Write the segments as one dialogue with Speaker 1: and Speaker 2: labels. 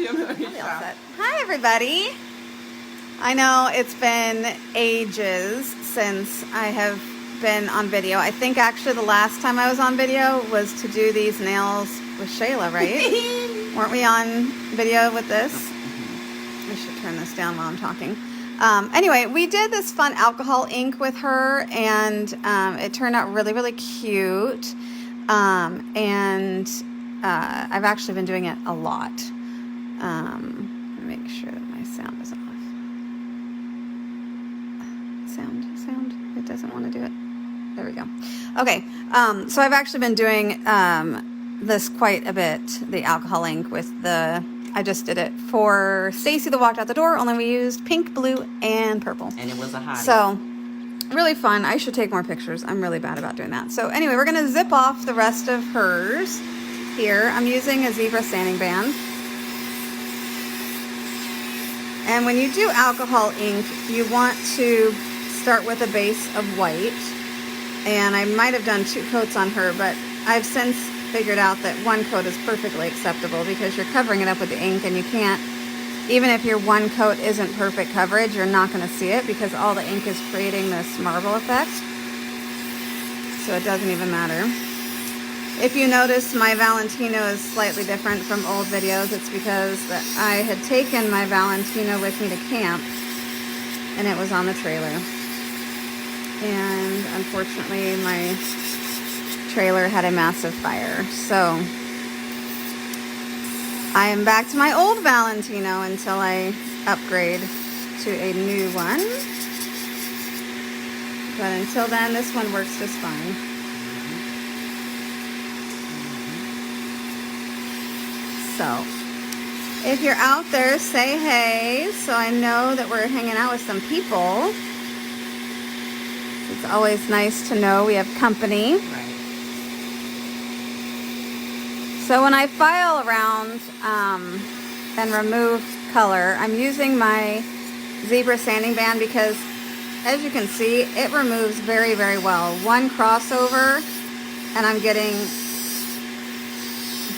Speaker 1: Hi, everybody. I know it's been ages since I have been on video. I think actually the last time I was on video was to do these nails with Shayla, right? Weren't we on video with this? I should turn this down while I'm talking. Anyway, we did this fun alcohol ink with her, and it turned out really, really cute. I've actually been doing it a lot. Make sure that my sound is off. Sound. It doesn't want to do it. There we go. Okay. So I've actually been doing this quite a bit. The alcohol ink with the. I just did it for Stacy that walked out the door. Only we used pink, blue, and purple.
Speaker 2: And it was a hottie.
Speaker 1: So really fun. I should take more pictures. I'm really bad about doing that. So anyway, we're going to zip off the rest of hers here. I'm using a zebra sanding band. And when you do alcohol ink, you want to start with a base of white. And I might have done 2 coats on her, but I've since figured out that 1 coat is perfectly acceptable because you're covering it up with the ink, and you can't, even if your 1 coat isn't perfect coverage, you're not going to see it because all the ink is creating this marble effect. So it doesn't even matter. If you notice, my Valentino is slightly different from old videos. It's because I had taken my Valentino with me to camp, and it was on the trailer. And unfortunately, my trailer had a massive fire. So I am back to my old Valentino until I upgrade to a new one. But until then, this one works just fine. So if you're out there, say hey, so I know that we're hanging out with some people. It's always nice to know we have company.
Speaker 2: Right.
Speaker 1: So when I file around and remove color, I'm using my zebra sanding band because, as you can see, it removes very, very well. 1 crossover, and I'm getting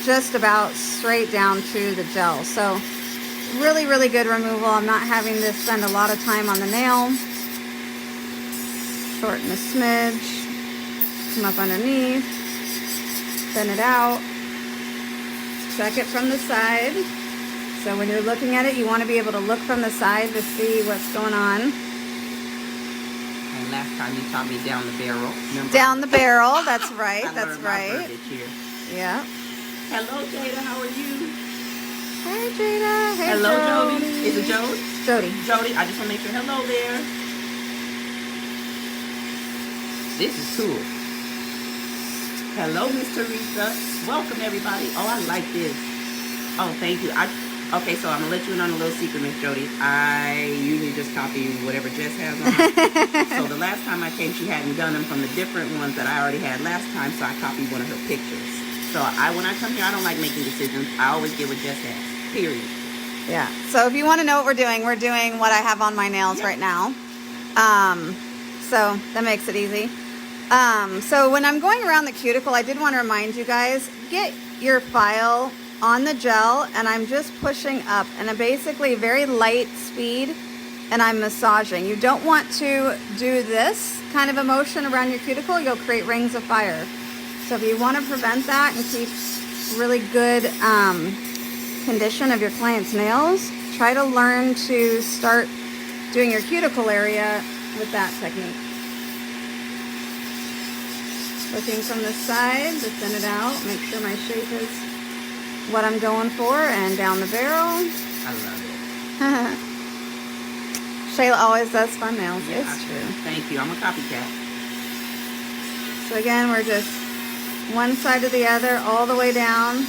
Speaker 1: just about straight down to the gel. So really, really good removal. I'm not having to spend a lot of time on the nail. Shorten a smidge, come up underneath, thin it out, check it from the side. So when you're looking at it, you want to be able to look from the side to see what's going on.
Speaker 2: And last time you taught me down the barrel. Remember?
Speaker 1: Down the barrel, that's right, that's right. Yeah.
Speaker 2: Hello, Jada, how are you?
Speaker 1: Hey, Jada. Hey,
Speaker 2: hello,
Speaker 1: Jody.
Speaker 2: Jody. Is it Jody?
Speaker 1: Jody.
Speaker 2: Jody, I just want to make sure. Hello there. This is cool. Hello, Miss Teresa. Welcome, everybody. Oh, I like this. Oh, thank you. Okay, so I'm going to let you in on a little secret, Miss Jody. I usually just copy whatever Jess has on. So the last time I came, she hadn't done them from the different ones that I already had last time, so I copied one of her pictures. So when I come here, I don't like making decisions. I always get what Jess has, period.
Speaker 1: Yeah. So if you want to know what we're doing what I have on my nails right now. So that makes it easy. So when I'm going around the cuticle, I did want to remind you guys, get your file on the gel, and I'm just pushing up and a basically very light speed, and I'm massaging. You don't want to do this kind of a motion around your cuticle. You'll create rings of fire. So if you want to prevent that and keep really good condition of your client's nails, try to learn to start doing your cuticle area with that technique. Looking from the side to thin it out, make sure my shape is what I'm going for, and down the barrel.
Speaker 2: I love it.
Speaker 1: Shayla always does fun nails.
Speaker 2: Yeah,
Speaker 1: it's true.
Speaker 2: Thank you. I'm a copycat.
Speaker 1: So again, we're just one side to the other, all the way down.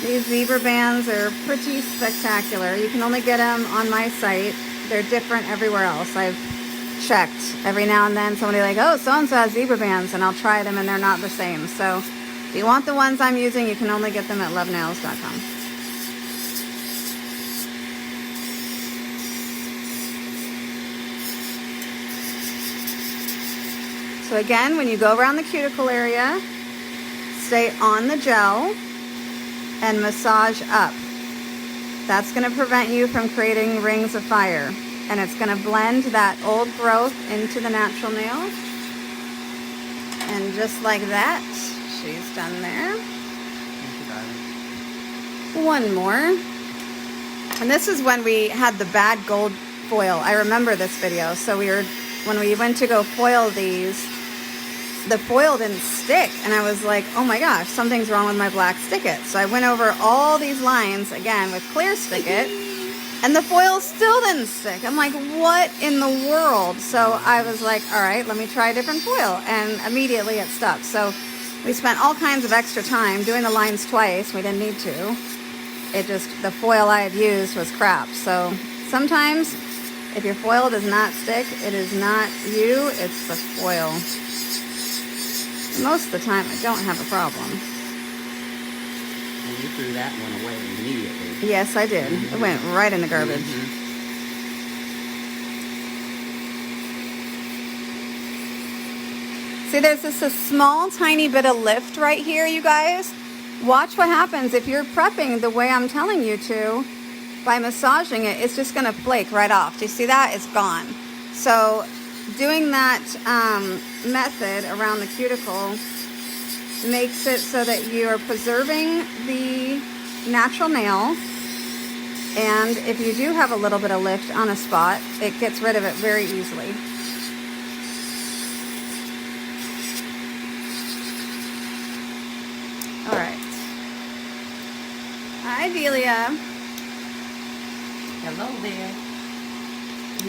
Speaker 1: These zebra bands are pretty spectacular. You can only get them on my site. They're different everywhere else. I've checked every now and then. Somebody like, oh, so-and-so has zebra bands, and I'll try them, and they're not the same. So if you want the ones I'm using, you can only get them at lovenails.com. So again, when you go around the cuticle area, stay on the gel and massage up. That's going to prevent you from creating rings of fire. And it's going to blend that old growth into the natural nail. And just like that, she's done there. One more. And this is when we had the bad gold foil. I remember this video. So when we went to go foil these, the foil didn't stick. And I was like, oh my gosh, something's wrong with my black Stick-It. So I went over all these lines again with clear Stick-It, and the foil still didn't stick. I'm like, what in the world? So I was like, all right, let me try a different foil. And immediately it stuck. So we spent all kinds of extra time doing the lines twice. We didn't need to. The foil I had used was crap. So sometimes if your foil does not stick, it is not you, it's the foil. Most of the time, I don't have a problem.
Speaker 2: And you threw that one away immediately.
Speaker 1: Yes, I did. It went right in the garbage. See, there's just a small, tiny bit of lift right here, you guys. Watch what happens if you're prepping the way I'm telling you to. By massaging it, it's just going to flake right off. Do you see that? It's gone. So doing that method around the cuticle makes it so that you are preserving the natural nail, and if you do have a little bit of lift on a spot, it gets rid of it very easily. All right. Hi, Delia.
Speaker 2: Hello there.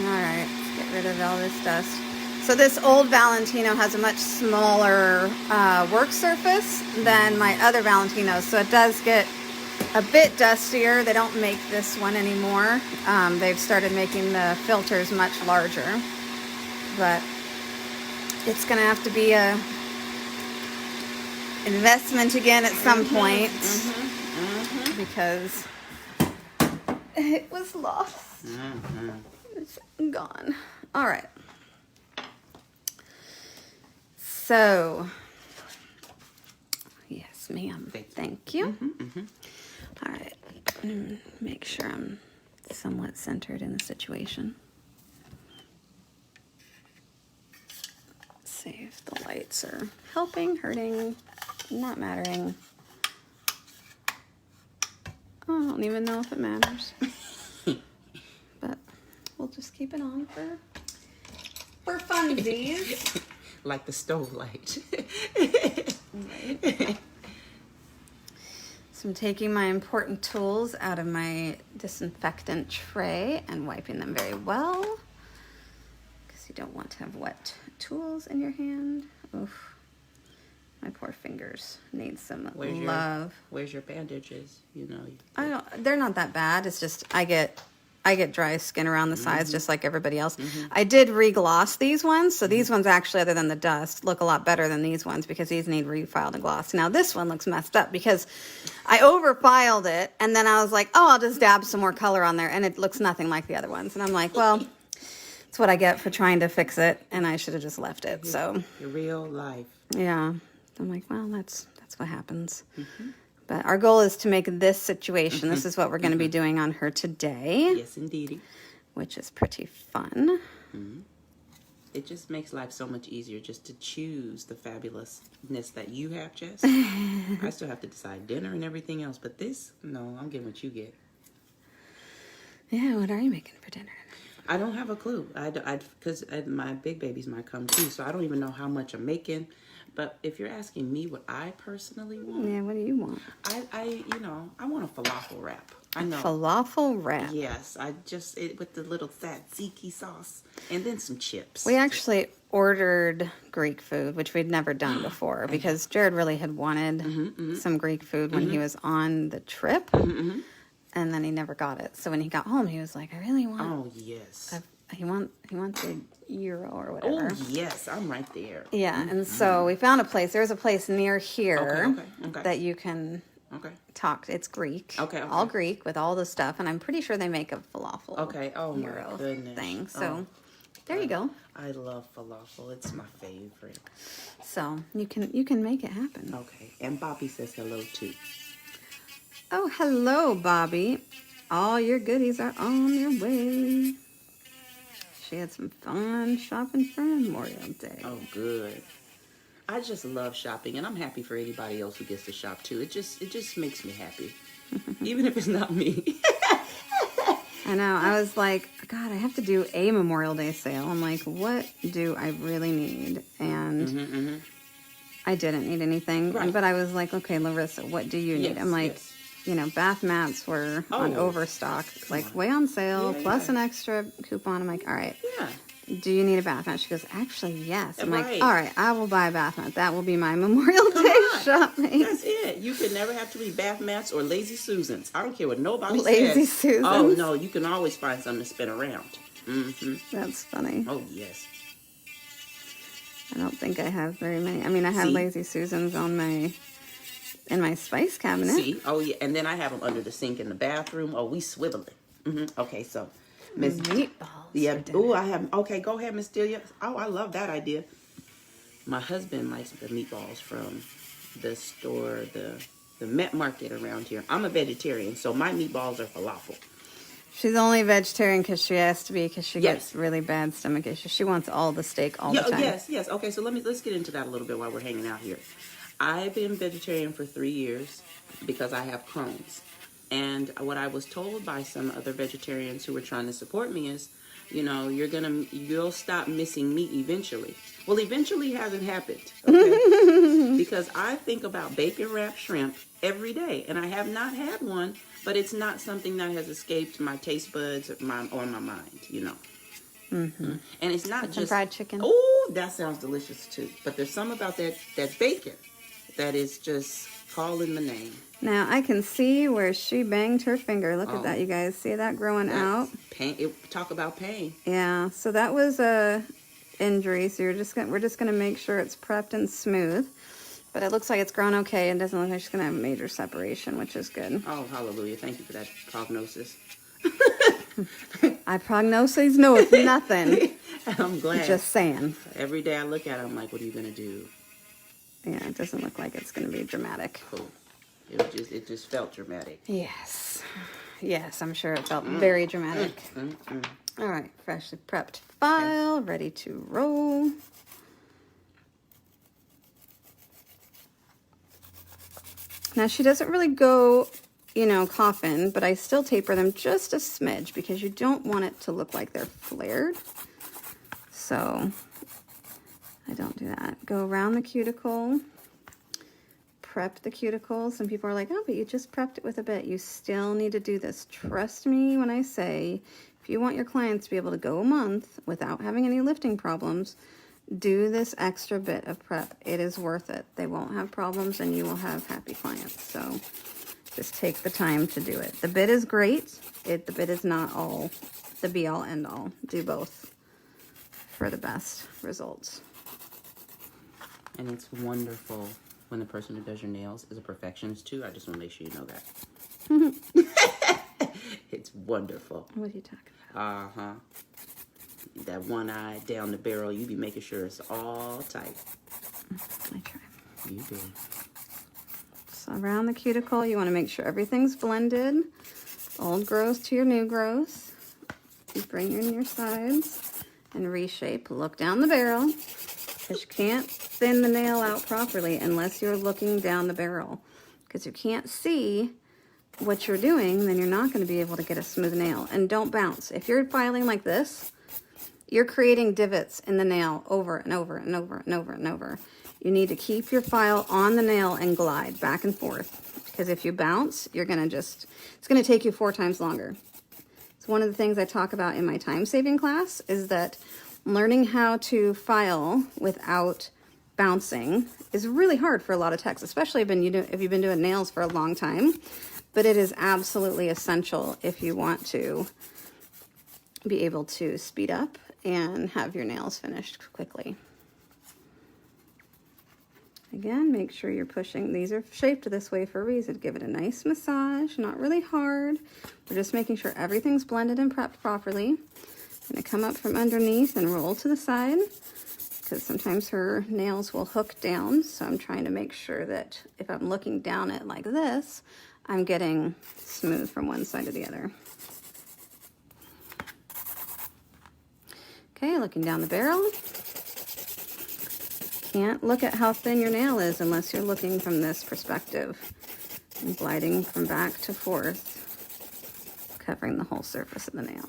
Speaker 1: All right, let's get rid of all this dust. So this old Valentino has a much smaller work surface than my other Valentinos, so it does get a bit dustier. They don't make this one anymore. They've started making the filters much larger, but it's gonna have to be a investment again at some point because it was lost. It's gone. All right. So, yes, ma'am. Thank you. All right. Make sure I'm somewhat centered in the situation. Let's see if the lights are helping, hurting, not mattering. Oh, I don't even know if it matters. But we'll just keep it on for funsies.
Speaker 2: Like the stove light.
Speaker 1: Right. So I'm taking my important tools out of my disinfectant tray and wiping them very well, because you don't want to have wet tools in your hand. Oof. My poor fingers need some love.
Speaker 2: Where's your bandages? You know.
Speaker 1: They're not that bad. It's just I get dry skin around the sides just like everybody else. I did re-gloss these ones. So these ones actually, other than the dust, look a lot better than these ones because these need refiled and glossed. Now this one looks messed up because I over-filed it and then I was like, oh, I'll just dab some more color on there, and it looks nothing like the other ones. And I'm like, well, it's what I get for trying to fix it, and I should have just left it. So
Speaker 2: your real life.
Speaker 1: Yeah. I'm like, well, that's what happens. But our goal is to make this situation. This is what we're going to be doing on her today.
Speaker 2: Yes, indeedy.
Speaker 1: Which is pretty fun.
Speaker 2: It just makes life so much easier just to choose the fabulousness that you have, Jess. I still have to decide dinner and everything else, but this, no, I'm getting what you get.
Speaker 1: Yeah, what are you making for dinner?
Speaker 2: I don't have a clue. Because my big babies might come too, so I don't even know how much I'm making. But if you're asking me what I personally want,
Speaker 1: yeah, what do you want?
Speaker 2: I want a falafel wrap. I know.
Speaker 1: Falafel wrap.
Speaker 2: Yes, with the little tzatziki sauce and then some chips.
Speaker 1: We actually ordered Greek food, which we'd never done before, because Jared really had wanted some Greek food when he was on the trip, and then he never got it. So when he got home, he was like, "I really want."
Speaker 2: Oh yes.
Speaker 1: He wants a gyro or whatever.
Speaker 2: Oh yes, I'm right there.
Speaker 1: Yeah, and so we found a place. There's a place near here
Speaker 2: okay.
Speaker 1: that you can talk. It's Greek.
Speaker 2: Okay.
Speaker 1: All Greek with all the stuff, and I'm pretty sure they make a falafel.
Speaker 2: Okay. Oh
Speaker 1: gyro
Speaker 2: my goodness.
Speaker 1: thing. So there you go.
Speaker 2: I love falafel. It's my favorite.
Speaker 1: So you can make it happen.
Speaker 2: Okay. And Bobby says hello too.
Speaker 1: Oh, hello, Bobby. all your goodies are on their way. She had some fun shopping for Memorial Day.
Speaker 2: Oh, good. I just love shopping, and I'm happy for anybody else who gets to shop too. It just makes me happy, even if it's not me.
Speaker 1: I know. I was like, God, I have to do a Memorial Day sale. I'm like, what do I really need? And I didn't need anything.
Speaker 2: Right.
Speaker 1: But I was like, okay, Larissa, what do you need?
Speaker 2: Yes,
Speaker 1: I'm like,
Speaker 2: yes.
Speaker 1: you know, bath mats were on overstock, like way on sale, plus an extra coupon. I'm like, all right.
Speaker 2: Yeah.
Speaker 1: Do you need a bath mat? She goes, actually, yes. I'm
Speaker 2: Right.
Speaker 1: like, all right, I will buy a bath mat. That will be my Memorial Day shopping.
Speaker 2: That's it. You can never have to be bath mats or Lazy Susans. I don't care what nobody
Speaker 1: Lazy
Speaker 2: says.
Speaker 1: Susans.
Speaker 2: Oh, no. You can always find something to spin around. Mm-hmm.
Speaker 1: That's funny.
Speaker 2: Oh, yes.
Speaker 1: I don't think I have very many. I mean, I have Lazy Susans on in my spice cabinet.
Speaker 2: See? Oh, yeah. And then I have them under the sink in the bathroom. Oh, we swiveling. Okay, so Miss
Speaker 1: Meatballs.
Speaker 2: Yeah. Oh, I have. Okay, go ahead, Miss Delia. Oh, I love that idea. My husband likes the meatballs from the store, the Met Market around here. I'm a vegetarian, so my meatballs are falafel.
Speaker 1: She's only vegetarian because she has to be, because she gets really bad stomach issues. She wants all the steak all the time.
Speaker 2: Yes. Okay, so let's get into that a little bit while we're hanging out here. I've been vegetarian for 3 years because I have Crohn's. And what I was told by some other vegetarians who were trying to support me is, you know, you'll stop missing meat eventually. Well, eventually hasn't happened, okay? Because I think about bacon wrapped shrimp every day, and I have not had one, but it's not something that has escaped my taste buds or my mind, you know. And it's not just
Speaker 1: fried chicken.
Speaker 2: Oh, that sounds delicious too. But there's some about that bacon that is just calling the name.
Speaker 1: Now, I can see where she banged her finger. Look at that, you guys. See that growing out?
Speaker 2: Pain. Talk about pain.
Speaker 1: Yeah, so that was a injury. So we're just gonna make sure it's prepped and smooth. But it looks like it's grown okay. It doesn't look like she's gonna have a major separation, which is good.
Speaker 2: Oh, hallelujah. Thank you for that prognosis.
Speaker 1: I prognosis know it's nothing.
Speaker 2: I'm glad.
Speaker 1: Just saying.
Speaker 2: Every day I look at it, I'm like, what are you gonna do?
Speaker 1: Yeah, it doesn't look like it's gonna be dramatic.
Speaker 2: Cool. It just felt dramatic.
Speaker 1: Yes. Yes, I'm sure it felt very dramatic. All right, freshly prepped file, ready to roll. Now, she doesn't really go, you know, coffin, but I still taper them just a smidge because you don't want it to look like they're flared. So I don't do that. Go around the cuticle. Prep the cuticle. Some people are like, oh, but you just prepped it with a bit. You still need to do this. Trust me when I say, if you want your clients to be able to go a month without having any lifting problems, do this extra bit of prep. It is worth it. They won't have problems and you will have happy clients. So just take the time to do it. The bit is great. The bit is not all the be all end all. Do both for the best results.
Speaker 2: And it's wonderful when the person who does your nails is a perfectionist too. I just want to make sure you know that. It's wonderful.
Speaker 1: What are you talking about?
Speaker 2: Uh-huh. That one eye down the barrel, you be making sure it's all tight.
Speaker 1: I try.
Speaker 2: You do.
Speaker 1: So around the cuticle, you want to make sure everything's blended. Old growth to your new growth. You bring in your sides and reshape. Look down the barrel, because you can't thin the nail out properly unless you're looking down the barrel. Because you can't see what you're doing, then you're not going to be able to get a smooth nail. And don't bounce. If you're filing like this, you're creating divots in the nail over and over and over and over and over. You need to keep your file on the nail and glide back and forth. Because if you bounce, you're going to it's going to take you 4 times longer. It's one of the things I talk about in my time-saving class is that learning how to file without bouncing is really hard for a lot of techs, especially if you've been doing nails for a long time. But it is absolutely essential if you want to be able to speed up and have your nails finished quickly. Again, make sure you're pushing. These are shaped this way for a reason. Give it a nice massage, not really hard. We're just making sure everything's blended and prepped properly. I'm going to come up from underneath and roll to the side because sometimes her nails will hook down. So I'm trying to make sure that if I'm looking down it like this, I'm getting smooth from one side to the other. Okay, looking down the barrel. Can't look at how thin your nail is unless you're looking from this perspective. And gliding from back to forth, covering the whole surface of the nail.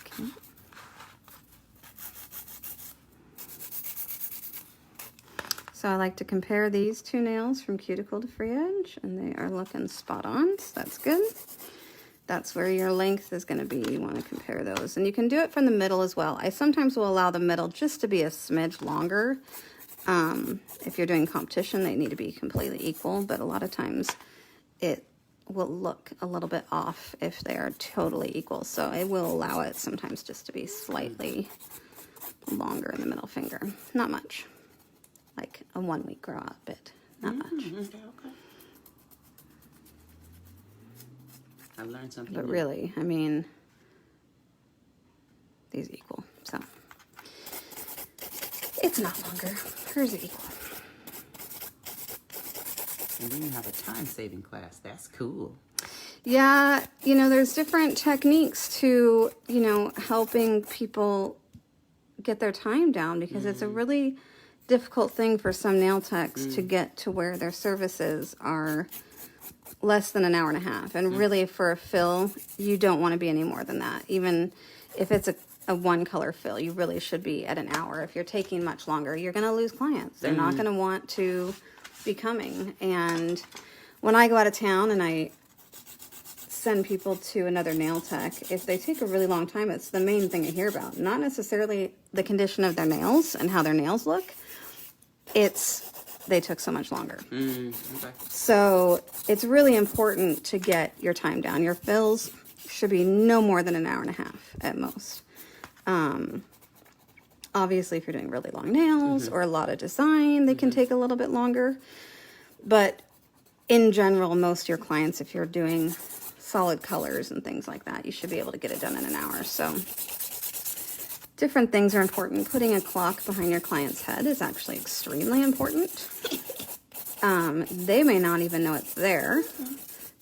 Speaker 1: Okay. So I like to compare these two nails from cuticle to free edge, and they are looking spot on, so that's good. That's where your length is going to be. You want to compare those. And you can do it from the middle as well. I sometimes will allow the middle just to be a smidge longer. If you're doing competition, they need to be completely equal, but a lot of times it will look a little bit off if they are totally equal. So I will allow it sometimes just to be slightly longer in the middle finger. Not much. Like a 1 week grow out bit. Not much.
Speaker 2: Okay. I learned something
Speaker 1: But
Speaker 2: new.
Speaker 1: really, I mean, these equal. So it's not longer. Hers are equal.
Speaker 2: And then you have a time-saving class. That's cool.
Speaker 1: Yeah, you know, there's different techniques to, you know, helping people get their time down, because it's a really difficult thing for some nail techs to get to where their services are less than an hour and a half. And really for a fill, you don't want to be any more than that. Even if it's a one color fill, you really should be at an hour. If you're taking much longer, you're going to lose clients. They're not going to want to be coming. And when I go out of town and I send people to another nail tech, if they take a really long time, it's the main thing I hear about. Not necessarily the condition of their nails and how their nails look. It's they took so much longer.
Speaker 2: Okay.
Speaker 1: So it's really important to get your time down. Your fills should be no more than an hour and a half at most. Obviously, if you're doing really long nails or a lot of design, they can take a little bit longer. But in general, most of your clients, if you're doing solid colors and things like that, you should be able to get it done in an hour. So different things are important. Putting a clock behind your client's head is actually extremely important. They may not even know it's there.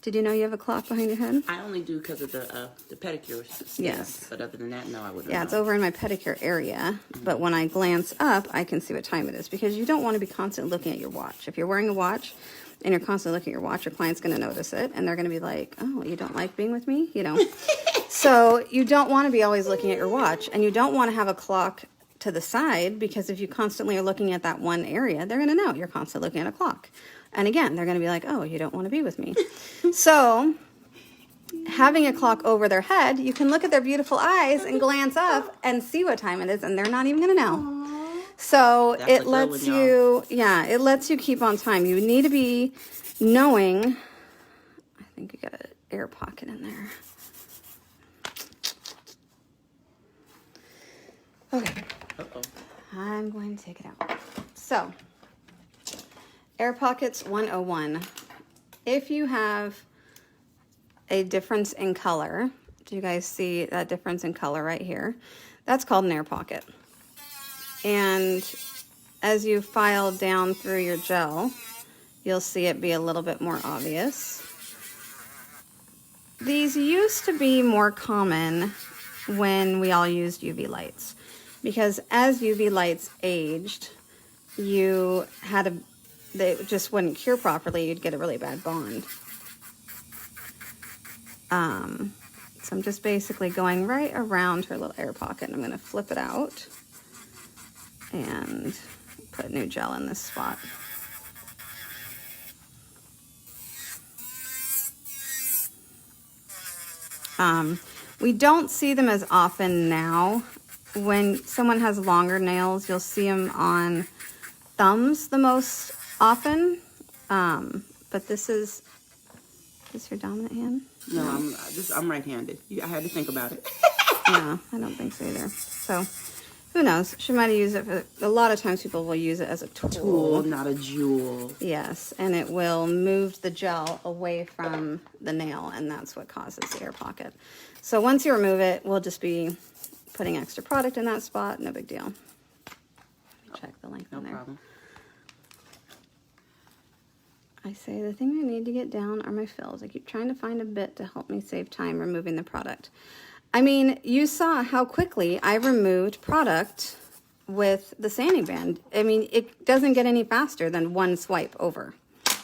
Speaker 1: Did you know you have a clock behind your head?
Speaker 2: I only do because of the pedicure stance.
Speaker 1: Yes.
Speaker 2: But other than that, no, I wouldn't.
Speaker 1: Yeah, it's over in my pedicure area. But when I glance up, I can see what time it is, because you don't want to be constantly looking at your watch. If you're wearing a watch and you're constantly looking at your watch, your client's going to notice it, and they're going to be like, oh, you don't like being with me? You know? So you don't want to be always looking at your watch, and you don't want to have a clock to the side, because if you constantly are looking at that one area, they're going to know you're constantly looking at a clock. And again, they're going to be like, oh, you don't want to be with me. So having a clock over their head, you can look at their beautiful eyes and glance up and see what time it is, and they're not even going to know. So it lets you, it lets you keep on time. You need to be knowing, I think you got an air pocket in there. Okay. I'm going to take it out. So, air pockets 101. If you have a difference in color, do you guys see that difference in color right here? That's called an air pocket. And as you file down through your gel, you'll see it be a little bit more obvious. These used to be more common when we all used UV lights, because as UV lights aged, they just wouldn't cure properly. You'd get a really bad bond. So I'm just basically going right around her little air pocket, and I'm going to flip it out and put new gel in this spot. We don't see them as often now. When someone has longer nails, you'll see them on thumbs the most often. But this is your dominant hand?
Speaker 2: No, I'm right-handed. I had to think about it.
Speaker 1: No, I don't think so either. So, who knows? She might have used it for, a lot of times people will use it as a tool.
Speaker 2: Not a jewel.
Speaker 1: Yes, and it will move the gel away from the nail, and that's what causes the air pocket. So once you remove it, we'll just be putting extra product in that spot, no big deal. Check the length
Speaker 2: No
Speaker 1: on there.
Speaker 2: problem.
Speaker 1: I say the thing I need to get down are my fills. I keep trying to find a bit to help me save time removing the product. I mean, you saw how quickly I removed product with the sanding band. I mean, it doesn't get any faster than one swipe over,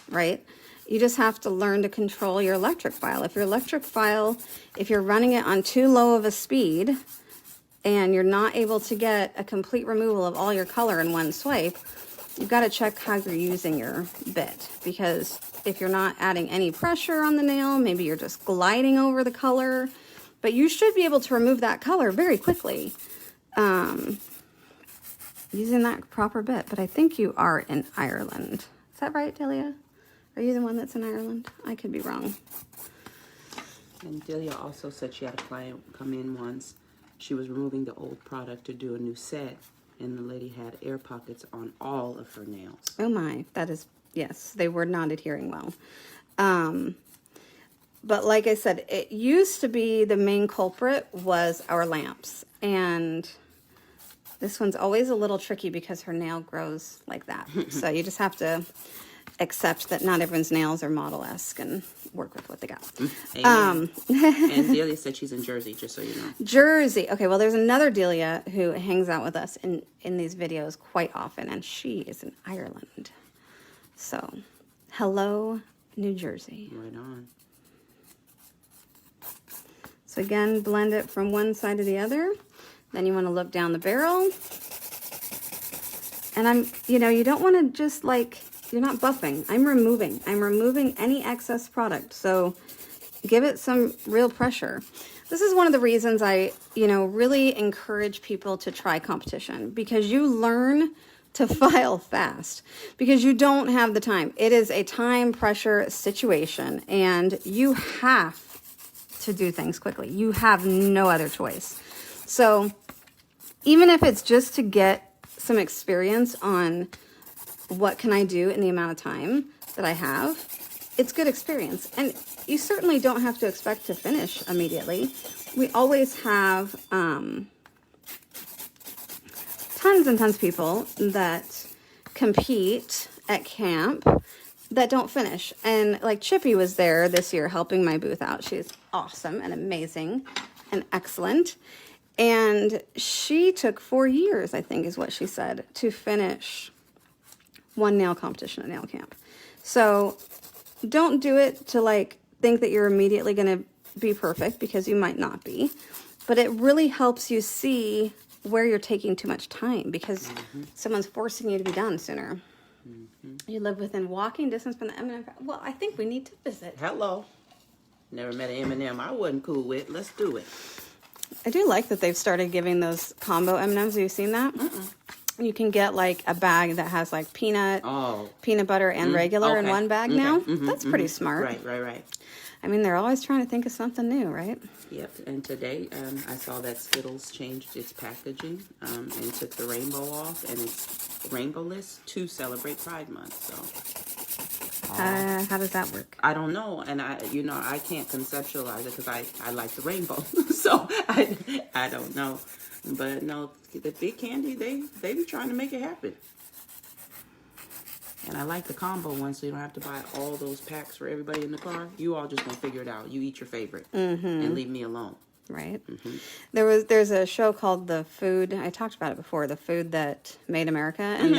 Speaker 1: right? You just have to learn to control your electric file. If you're running it on too low of a speed and you're not able to get a complete removal of all your color in one swipe, you've got to check how you're using your bit, because if you're not adding any pressure on the nail, maybe you're just gliding over the color, but you should be able to remove that color very quickly using that proper bit. But I think you are in Ireland. Is that right, Delia? Are you the one that's in Ireland? I could be wrong.
Speaker 2: And Delia also said she had a client come in once. She was removing the old product to do a new set, and the lady had air pockets on all of her nails.
Speaker 1: Oh my, that is, yes, they were not adhering well. But like I said, it used to be the main culprit was our lamps. And this one's always a little tricky because her nail grows like that. So you just have to accept that not everyone's nails are model-esque and work with what they got.
Speaker 2: And Delia said she's in Jersey, just so you know.
Speaker 1: Jersey. Okay, well, there's another Delia who hangs out with us in these videos quite often, and she is in Ireland. So, hello, New Jersey.
Speaker 2: Right on.
Speaker 1: So again, blend it from one side to the other. Then you want to look down the barrel. And you don't want to just like, you're not buffing. I'm removing any excess product. So give it some real pressure. This is one of the reasons I, really encourage people to try competition, because you learn to file fast because you don't have the time. It is a time pressure situation and you have to do things quickly. You have no other choice. So even if it's just to get some experience on what can I do in the amount of time that I have, it's good experience. And you certainly don't have to expect to finish immediately. We always have tons and tons of people that compete at camp that don't finish. And like Chippy was there this year helping my booth out. She's awesome and amazing and excellent. And she took 4 years, I think is what she said, to finish one nail competition at nail camp. So don't do it to like think that you're immediately going to be perfect, because you might not be. But it really helps you see where you're taking too much time, because someone's forcing you to be done sooner. You live within walking distance from the M&M. Well, I think we need to visit.
Speaker 2: Hello. Never met an M&M I wasn't cool with. Let's do it.
Speaker 1: I do like that they've started giving those combo M&Ms. Have you seen that? You can get like a bag that has like peanut butter, and regular in one bag now. That's pretty smart.
Speaker 2: Right.
Speaker 1: I mean, they're always trying to think of something new, right?
Speaker 2: Yep. And today I saw that Skittles changed its packaging and took the rainbow off, and it's rainbowless to celebrate Pride Month. So
Speaker 1: how does that work?
Speaker 2: I don't know, and I can't conceptualize it because I like the rainbow, so I don't know. But no, the Big Candy, they be trying to make it happen. And I like the combo one, so you don't have to buy all those packs for everybody in the car. You all just gonna figure it out. You eat your favorite and leave me alone.
Speaker 1: Right. There's a show called The Food. I talked about it before. The Food That Made America, and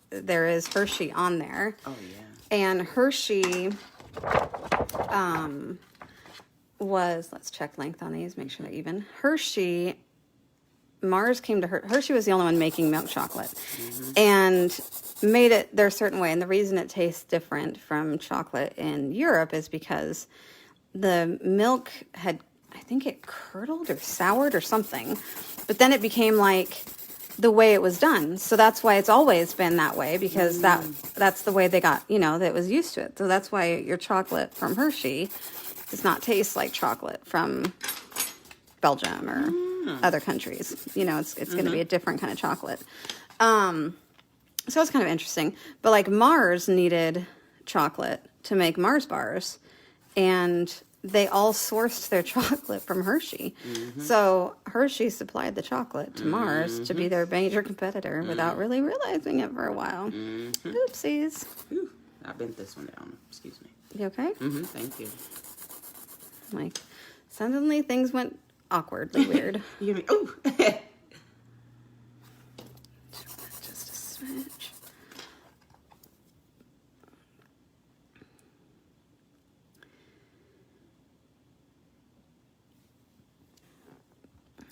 Speaker 1: there is Hershey on there.
Speaker 2: Oh yeah.
Speaker 1: And Hershey was, let's check length on these, make sure they're even. Mars came to Hershey was the only one making milk chocolate and made it their certain way. And the reason it tastes different from chocolate in Europe is because the milk had, I think it curdled or soured or something, but then it became like the way it was done. So that's why it's always been that way, because that's the way they got, that was used to it. So that's why your chocolate from Hershey does not taste like chocolate from Belgium or other countries. It's going to be a different kind of chocolate. So it's kind of interesting. But like Mars needed chocolate to make Mars bars, and they all sourced their chocolate from Hershey. So Hershey supplied the chocolate to Mars to be their major competitor without really realizing it for a while. Oopsies.
Speaker 2: Whew, I bent this one down. Excuse me.
Speaker 1: You okay?
Speaker 2: Thank you.
Speaker 1: Like, suddenly things went awkwardly weird.
Speaker 2: You hear me? Ooh.
Speaker 1: Just a smidge.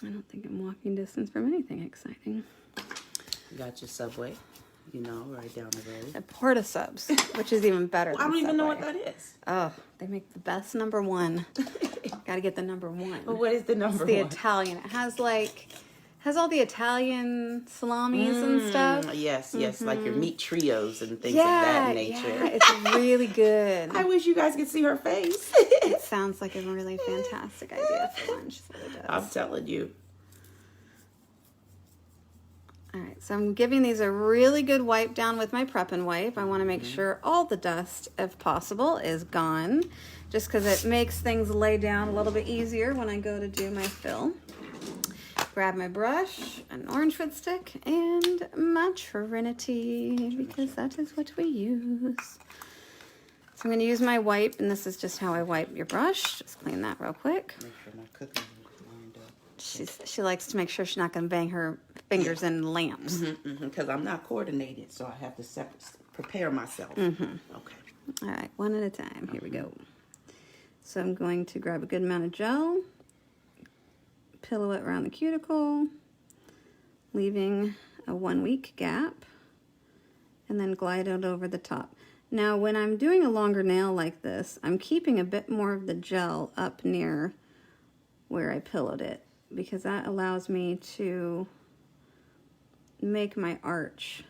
Speaker 1: I don't think I'm walking distance from anything exciting.
Speaker 2: You got your Subway, you know, right down the road.
Speaker 1: The Porta Subs, which is even better than
Speaker 2: I don't even know
Speaker 1: Subway.
Speaker 2: what that is.
Speaker 1: Oh, they make the best #1. Got to get the #1.
Speaker 2: Well, what is the number
Speaker 1: It's the
Speaker 2: one?
Speaker 1: Italian. It has all the Italian salamis and stuff.
Speaker 2: Yes, like your meat trios and things of that nature.
Speaker 1: Yeah, it's really good.
Speaker 2: I wish you guys could see her face.
Speaker 1: It sounds like a really fantastic idea for lunch. So it does.
Speaker 2: I'm telling you.
Speaker 1: All right, so I'm giving these a really good wipe down with my Prep and Wipe. I want to make sure all the dust, if possible, is gone, just because it makes things lay down a little bit easier when I go to do my fill. Grab my brush, an orange foot stick, and my Trinity, because that is what we use. So I'm going to use my wipe, and this is just how I wipe your brush. Just clean that real quick.
Speaker 2: Make sure my cooking is lined up.
Speaker 1: She likes to make sure she's not going to bang her fingers in lamps.
Speaker 2: Because I'm not coordinated, so I have to prepare myself. Okay.
Speaker 1: All right, one at a time. Here we go. So I'm going to grab a good amount of gel, pillow it around the cuticle, leaving a 1 week gap, and then glide it over the top. Now, when I'm doing a longer nail like this, I'm keeping a bit more of the gel up near where I pillowed it, because that allows me to make my arch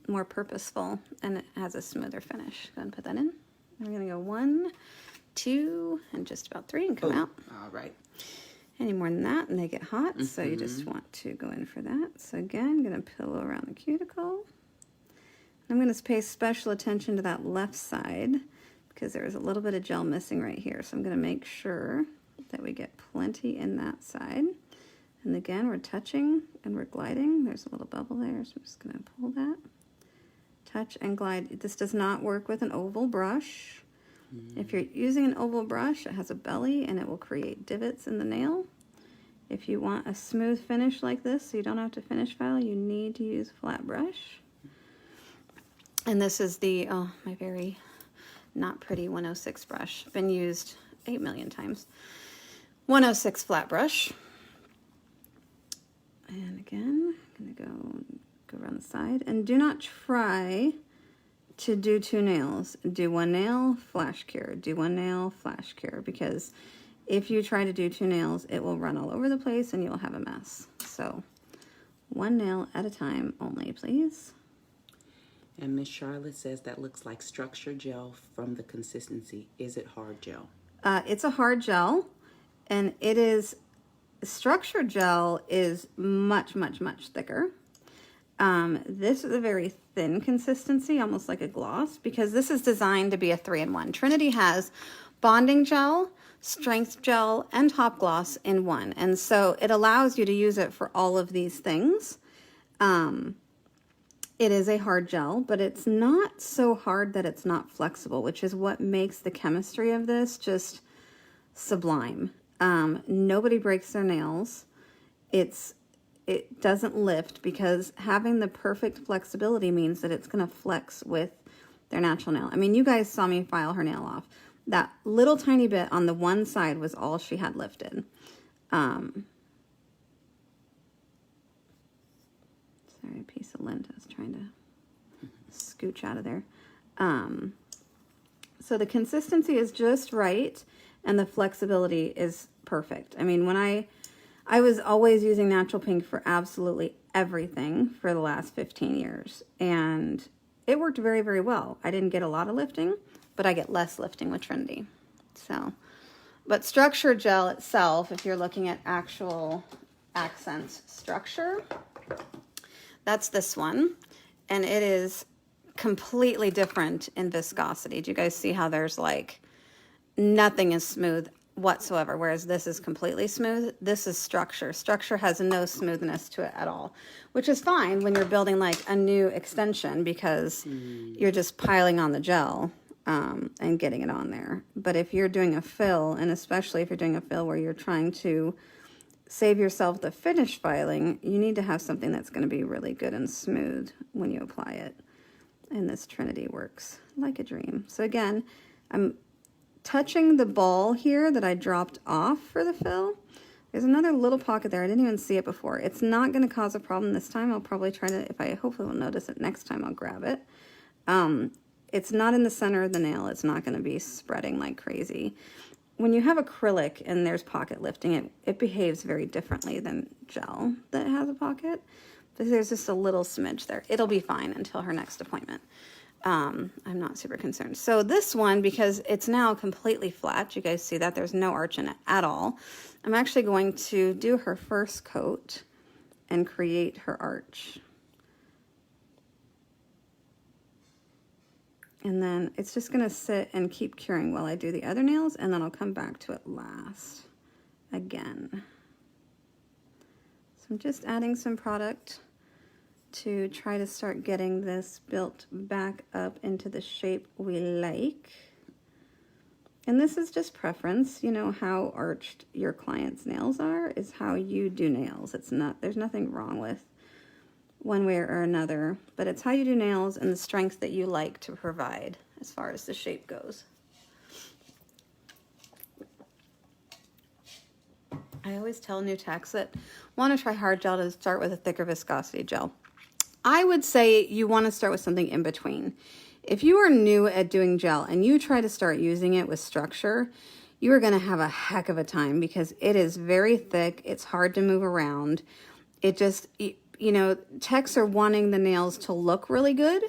Speaker 1: more purposeful, and it has a smoother finish. Go ahead and put that in. We're going to go 1, 2, and just about 3 and come out.
Speaker 2: All right.
Speaker 1: Any more than that, and they get hot, so you just want to go in for that. So again, I'm going to pillow around the cuticle. I'm going to pay special attention to that left side, because there is a little bit of gel missing right here. So I'm going to make sure that we get plenty in that side. And again, we're touching and we're gliding. There's a little bubble there, so I'm just going to pull that. Touch and glide. This does not work with an oval brush. If you're using an oval brush, it has a belly and it will create divots in the nail. If you want a smooth finish like this, so you don't have to finish file, you need to use a flat brush. And this is the, my very not pretty 106 brush. Been used 8 million times. 106 flat brush. And again, I'm gonna go around the side. And do not try to do 2 nails. Do 1 nail, flash cure. Do 1 nail, flash cure. Because if you try to do 2 nails, it will run all over the place and you'll have a mess. So 1 nail at a time only, please.
Speaker 2: And Miss Charlotte says that looks like structure gel from the consistency. Is it hard gel?
Speaker 1: It's a hard gel, and it is, structure gel is much, much, much thicker. This is a very thin consistency, almost like a gloss, because this is designed to be a 3-in-1. Trinity has bonding gel, strength gel, and top gloss in one. And so it allows you to use it for all of these things. It is a hard gel, but it's not so hard that it's not flexible, which is what makes the chemistry of this just sublime. Nobody breaks their nails. It doesn't lift, because having the perfect flexibility means that it's going to flex with their natural nail. I mean, you guys saw me file her nail off. That little tiny bit on the one side was all she had lifted. Sorry, a piece of lint I was trying to scooch out of there. So the consistency is just right, and the flexibility is perfect. I mean, when I was always using natural pink for absolutely everything for the last 15 years, and it worked very, very well. I didn't get a lot of lifting, but I get less lifting with Trinity. So, but structure gel itself, if you're looking at actual Akzentz structure, that's this one, and it is completely different in viscosity. Do you guys see how there's like nothing is smooth whatsoever, whereas this is completely smooth? This is structure. Structure has no smoothness to it at all, which is fine when you're building like a new extension because you're just piling on the gel and getting it on there. But if you're doing a fill, and especially if you're doing a fill where you're trying to save yourself the finish filing, you need to have something that's going to be really good and smooth when you apply it. And this Trinity works like a dream. So again, I'm touching the ball here that I dropped off for the fill. There's another little pocket there. I didn't even see it before. It's not going to cause a problem this time. I'll probably try to, if I hopefully will notice it next time, I'll grab it. It's not in the center of the nail. It's not going to be spreading like crazy. When you have acrylic and there's pocket lifting, it behaves very differently than gel that has a pocket. But there's just a little smidge there. It'll be fine until her next appointment. I'm not super concerned. So this one, because it's now completely flat, you guys see that there's no arch in it at all. I'm actually going to do her first coat and create her arch. And then it's just going to sit and keep curing while I do the other nails, and then I'll come back to it last again. So I'm just adding some product to try to start getting this built back up into the shape we like. And this is just preference. You know, how arched your client's nails are is how you do nails. It's not, there's nothing wrong with one way or another, but it's how you do nails and the strength that you like to provide as far as the shape goes. I always tell new techs that want to try hard gel to start with a thicker viscosity gel. I would say you want to start with something in between. If you are new at doing gel and you try to start using it with structure, you are going to have a heck of a time because it is very thick. It's hard to move around. It just, you know, techs are wanting the nails to look really good,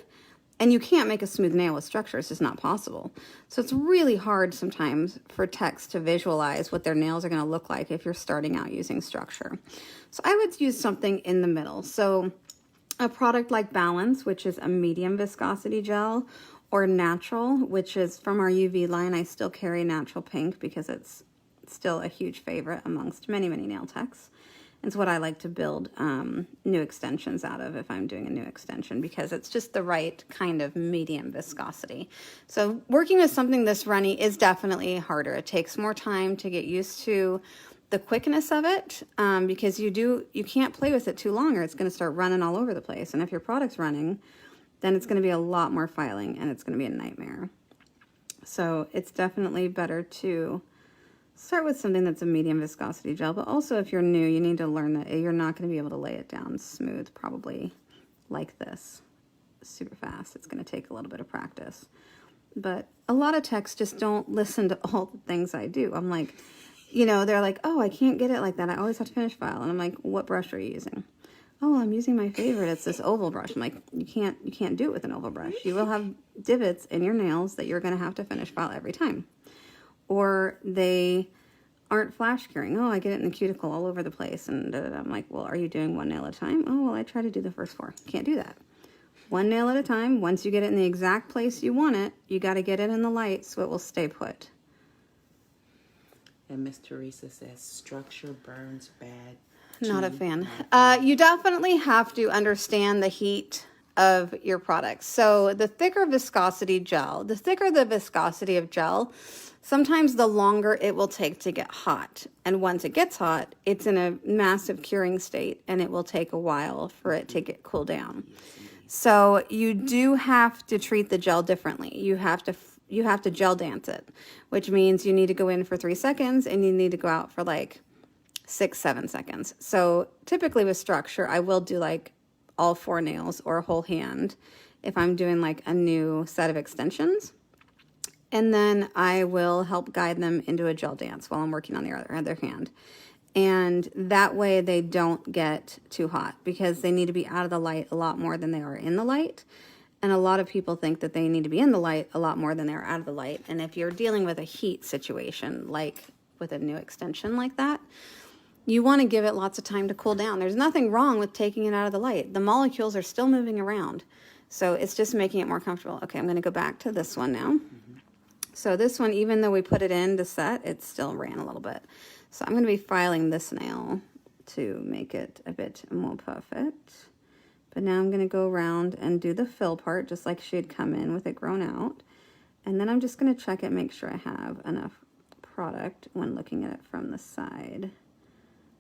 Speaker 1: and you can't make a smooth nail with structure. It's just not possible. So it's really hard sometimes for techs to visualize what their nails are going to look like if you're starting out using structure. So I would use something in the middle. So a product like Balance, which is a medium viscosity gel, or Natural, which is from our UV line. I still carry Natural Pink because it's still a huge favorite amongst many, many nail techs. It's what I like to build new extensions out of if I'm doing a new extension, because it's just the right kind of medium viscosity. So working with something this runny is definitely harder. It takes more time to get used to the quickness of it, because you can't play with it too long or it's going to start running all over the place. And if your product's running, then it's going to be a lot more filing and it's going to be a nightmare. So it's definitely better to start with something that's a medium viscosity gel, but also if you're new, you need to learn that you're not going to be able to lay it down smooth, probably like this, super fast. It's going to take a little bit of practice. But a lot of techs just don't listen to all the things I do. I'm like, you know, they're like, oh, I can't get it like that. I always have to finish file. And I'm like, what brush are you using? Oh, I'm using my favorite. It's this oval brush. I'm like, you can't do it with an oval brush. You will have divots in your nails that you're going to have to finish file every time. Or they aren't flash curing. Oh, I get it in the cuticle all over the place. And I'm like, well, are you doing one nail at a time? Oh, well, I try to do the first 4. Can't do that. One nail at a time. Once you get it in the exact place you want it, you got to get it in the light so it will stay put.
Speaker 2: And Miss Teresa says, structure burns bad.
Speaker 1: Not a fan. You definitely have to understand the heat of your products. So the thicker viscosity gel, the thicker the viscosity of gel, sometimes the longer it will take to get hot. And once it gets hot, it's in a massive curing state and it will take a while for it to cool down. So you do have to treat the gel differently. You have to gel dance it, which means you need to go in for 3 seconds and you need to go out for like 6-7 seconds. So typically with structure, I will do like all 4 nails or a whole hand if I'm doing like a new set of extensions. And then I will help guide them into a gel dance while I'm working on the other hand. And that way they don't get too hot because they need to be out of the light a lot more than they are in the light. And a lot of people think that they need to be in the light a lot more than they're out of the light. And if you're dealing with a heat situation, like with a new extension like that, you want to give it lots of time to cool down. There's nothing wrong with taking it out of the light. The molecules are still moving around. So it's just making it more comfortable. Okay, I'm going to go back to this one now. So this one, even though we put it in to set, it still ran a little bit. So I'm going to be filing this nail to make it a bit more perfect. But now I'm going to go around and do the fill part, just like she had come in with it grown out. And then I'm just going to check it, make sure I have enough product when looking at it from the side,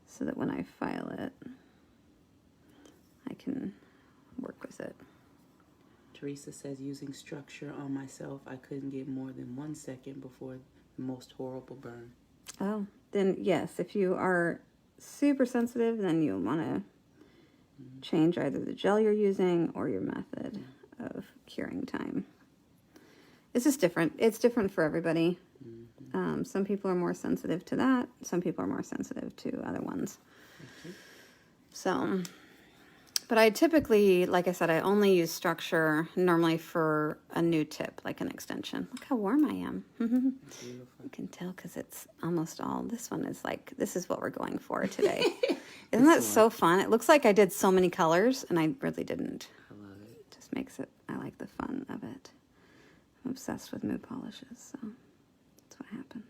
Speaker 1: so that when I file it, I can work with it.
Speaker 2: Teresa says, using structure on myself, I couldn't get more than 1 second before the most horrible burn.
Speaker 1: Oh, then yes, if you are super sensitive, then you'll want to change either the gel you're using or your method of curing time. It's just different. It's different for everybody. Some people are more sensitive to that. Some people are more sensitive to other ones. So, but I typically, like I said, I only use structure normally for a new tip, like an extension. Look how warm I am. You can tell because it's almost all, this one is like, this is what we're going for today. Isn't that so fun? It looks like I did so many colors and I really didn't.
Speaker 2: I love it.
Speaker 1: It just makes it, I like the fun of it. I'm obsessed with mood polishes, so that's what happens.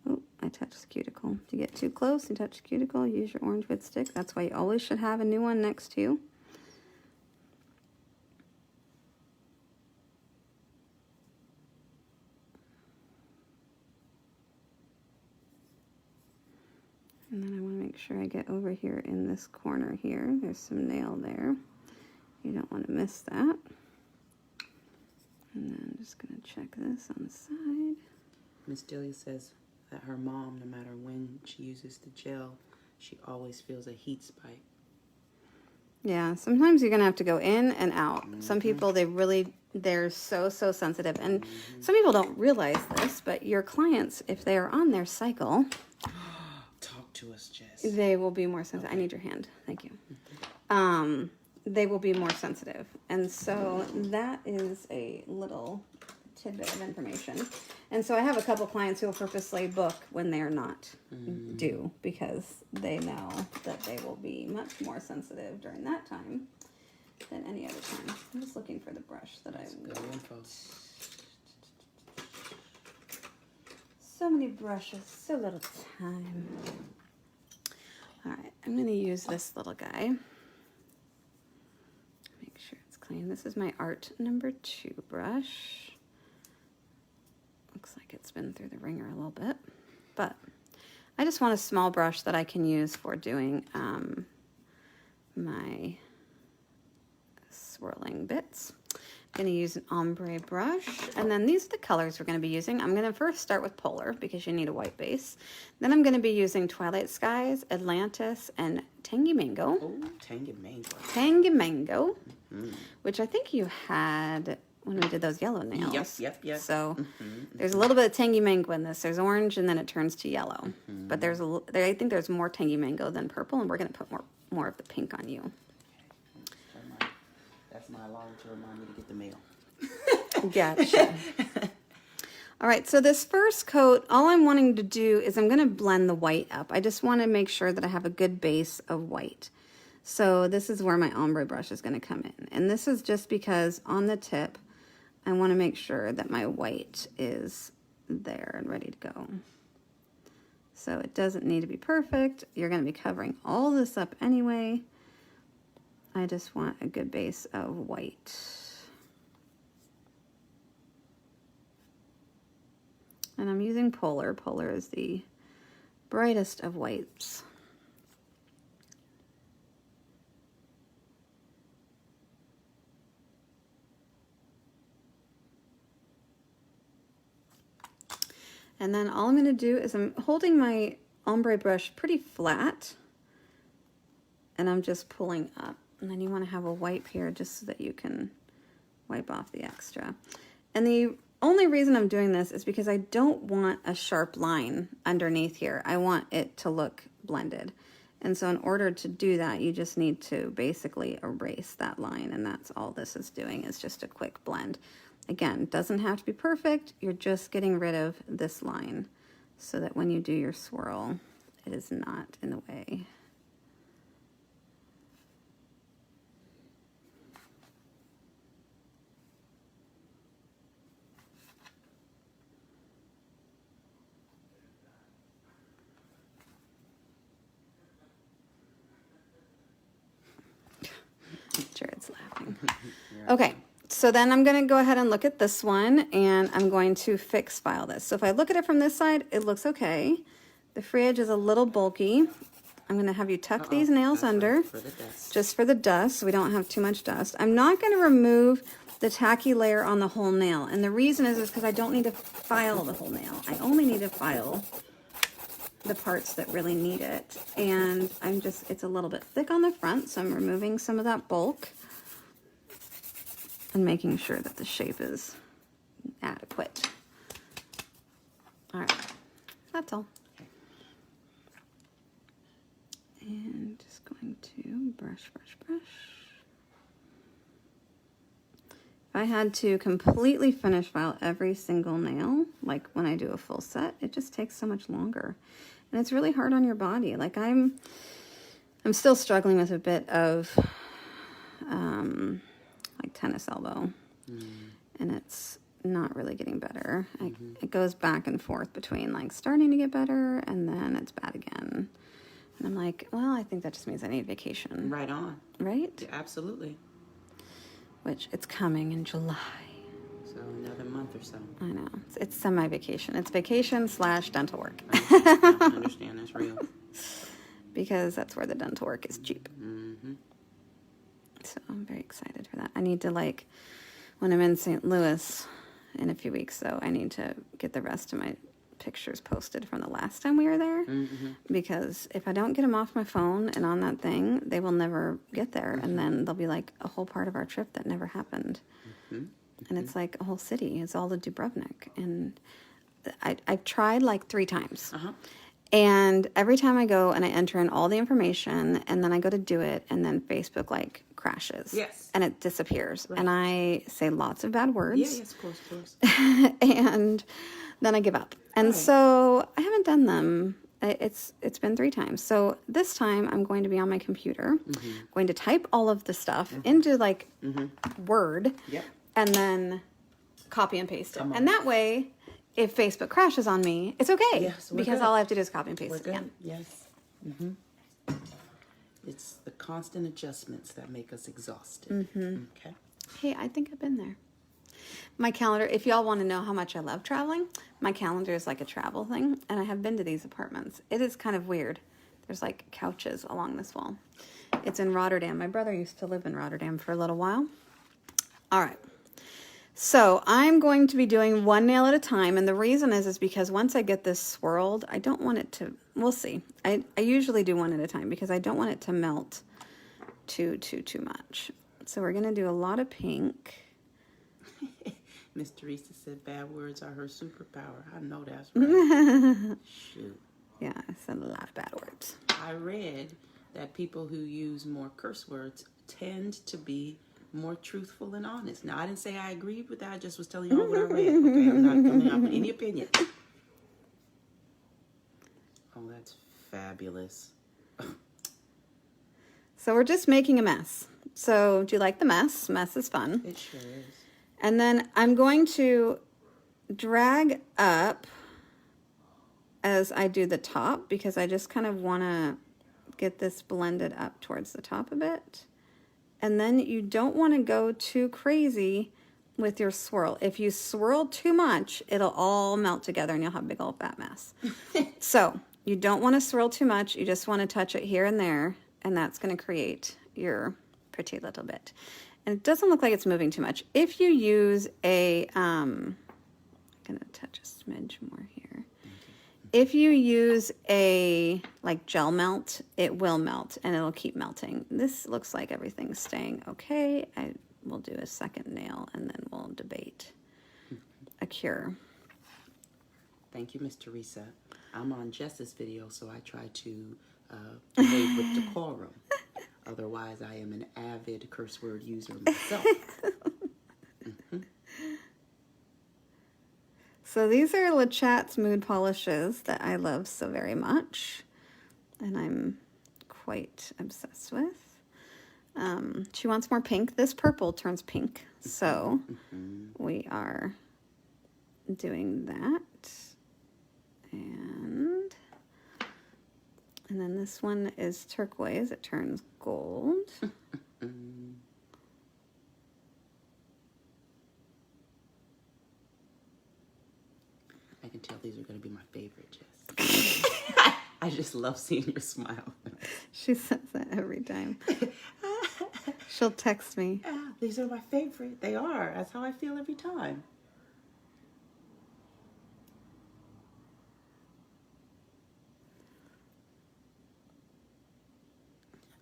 Speaker 1: Oh, I touched cuticle. If you get too close and touch cuticle, use your orange wood stick. That's why you always should have a new one next to you. And then I want to make sure I get over here in this corner here. There's some nail there. You don't want to miss that. And then I'm just going to check this on the side.
Speaker 2: Miss Delia says that her mom, no matter when she uses the gel, she always feels a heat spike.
Speaker 1: Yeah, sometimes you're going to have to go in and out. Some people, they're so sensitive. And some people don't realize this, but your clients, if they are on their cycle,
Speaker 2: Talk to us, Jess.
Speaker 1: they will be more sensitive. I need your hand. Thank you. They will be more sensitive. And so that is a little tidbit of information. And so I have a couple clients who will purposely book when they are not due, because they know that they will be much more sensitive during that time than any other time. I'm just looking for the brush that I want. So many brushes, so little time. All right, I'm going to use this little guy. Make sure it's clean. This is my art number 2 brush. Looks like it's been through the ringer a little bit, but I just want a small brush that I can use for doing my swirling bits. I'm going to use an ombre brush, and then these are the colors we're going to be using. I'm going to first start with Polar because you need a white base. Then I'm going to be using Twilight Skies, Atlantis, and Tangy Mango.
Speaker 2: Oh, Tangy Mango.
Speaker 1: Tangy Mango, which I think you had when we did those yellow nails.
Speaker 2: Yep.
Speaker 1: So there's a little bit of Tangy Mango in this. There's orange, and then it turns to yellow. But I think there's more Tangy Mango than purple, and we're going to put more of the pink on you.
Speaker 2: That's my alarm to remind me to get the mail.
Speaker 1: Gotcha. All right, so this first coat, all I'm wanting to do is I'm going to blend the white up. I just want to make sure that I have a good base of white. So this is where my ombre brush is going to come in. And this is just because on the tip, I want to make sure that my white is there and ready to go. So it doesn't need to be perfect. You're going to be covering all this up anyway. I just want a good base of white. And I'm using Polar. Polar is the brightest of whites. And then all I'm going to do is I'm holding my ombre brush pretty flat, and I'm just pulling up. And then you want to have a wipe here just so that you can wipe off the extra. And the only reason I'm doing this is because I don't want a sharp line underneath here. I want it to look blended. And so in order to do that, you just need to basically erase that line. And that's all this is doing, is just a quick blend. Again, it doesn't have to be perfect. You're just getting rid of this line so that when you do your swirl, it is not in the way. Okay, so then I'm going to go ahead and look at this one, and I'm going to fix file this. So if I look at it from this side, it looks okay. The free edge is a little bulky. I'm going to have you tuck these nails under,
Speaker 2: for the dust.
Speaker 1: just for the dust, so we don't have too much dust. I'm not going to remove the tacky layer on the whole nail, and the reason is because I don't need to file the whole nail. I only need to file the parts that really need it, and it's a little bit thick on the front, so I'm removing some of that bulk and making sure that the shape is adequate. All right, that's all. And just going to brush. If I had to completely finish file every single nail, like when I do a full set, it just takes so much longer. And it's really hard on your body. Like I'm still struggling with a bit of like tennis elbow. And it's not really getting better. It goes back and forth between like starting to get better and then it's bad again. And I'm like, well, I think that just means I need vacation.
Speaker 2: Right on.
Speaker 1: Right?
Speaker 2: Yeah, absolutely.
Speaker 1: Which it's coming in July.
Speaker 2: So another month or so.
Speaker 1: I know. It's semi-vacation. It's vacation / dental work.
Speaker 2: I understand. That's real.
Speaker 1: Because that's where the dental work is cheap. So I'm very excited for that. I need to, like, when I'm in St. Louis in a few weeks, though, I need to get the rest of my pictures posted from the last time we were there. Because if I don't get them off my phone and on that thing, they will never get there. And then there'll be, like, a whole part of our trip that never happened. And it's like a whole city. It's all the Dubrovnik. And I've tried, like, 3 times. And every time I go and I enter in all the information and then I go to do it and then Facebook like crashes.
Speaker 2: Yes.
Speaker 1: And it disappears. Right. And I say lots of bad words.
Speaker 2: Yeah, yes, of course.
Speaker 1: And then I give up. And so I haven't done them. It's been 3 times. So this time I'm going to be on my computer, going to type all of the stuff into like Word and then copy and paste it. And that way, if Facebook crashes on me, it's okay.
Speaker 2: Yes,
Speaker 1: because all I have to do is copy and paste it.
Speaker 2: Good. Yes. It's the constant adjustments that make us exhausted. Okay.
Speaker 1: Hey, I think I've been there. My calendar, if y'all want to know how much I love traveling, my calendar is like a travel thing, and I have been to these apartments. It is kind of weird. There's like couches along this wall. It's in Rotterdam. My brother used to live in Rotterdam for a little while. All right. So I'm going to be doing 1 nail at a time, and the reason is because once I get this swirled, I don't want it to, we'll see. I usually do 1 at a time because I don't want it to melt too much. So we're going to do a lot of pink.
Speaker 2: Miss Teresa said bad words are her superpower. I know that's right. Shoot.
Speaker 1: Yeah, I said a lot of bad words.
Speaker 2: I read that people who use more curse words tend to be more truthful and honest. Now, I didn't say I agreed with that. I just was telling you all what I read. Okay, I'm not coming up with any opinion. Oh, that's fabulous.
Speaker 1: So we're just making a mess. So do you like the mess? Mess is fun.
Speaker 2: It sure is.
Speaker 1: And then I'm going to drag up as I do the top because I just kind of want to get this blended up towards the top a bit. And then you don't want to go too crazy with your swirl. If you swirl too much, it'll all melt together and you'll have a big old fat mess. So you don't want to swirl too much. You just want to touch it here and there, and that's going to create your pretty little bit. And it doesn't look like it's moving too much. If you use a, I'm going to touch a smidge more here. If you use a like gel melt, it will melt and it'll keep melting. This looks like everything's staying okay. I will do a second nail and then we'll debate a cure.
Speaker 2: Thank you, Miss Teresa. I'm on Jess's video, so I try to behave with decorum. Otherwise, I am an avid curse word user myself.
Speaker 1: So these are LeChat's mood polishes that I love so very much, and I'm quite obsessed with. She wants more pink. This purple turns pink, so we are doing that. And then this one is turquoise. It turns gold.
Speaker 2: tell these are going to be my favorite, Jess. I just love seeing your smile.
Speaker 1: She says that every time. She'll text me.
Speaker 2: Yeah, these are my favorite. They are. That's how I feel every time.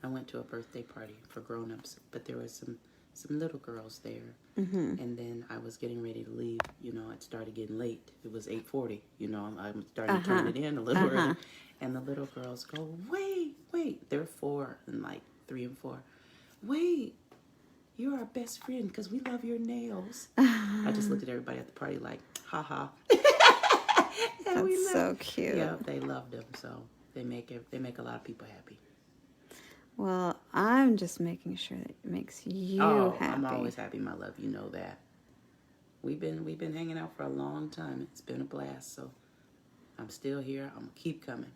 Speaker 2: I went to a birthday party for grown-ups, but there was some little girls there. And then I was getting ready to leave. You know, it started getting late. It was 8:40. You know, I'm starting to turn it in a little early. And the little girls go, wait. They're 4 and like 3 and 4. Wait, you're our best friend because we love your nails. I just looked at everybody at the party like, haha.
Speaker 1: That's so cute.
Speaker 2: Yeah, they love them, so they make a lot of people happy.
Speaker 1: Well, I'm just making sure that it makes you happy.
Speaker 2: I'm always happy, my love. You know that. We've been hanging out for a long time. It's been a blast, so I'm still here. I'm gonna keep coming.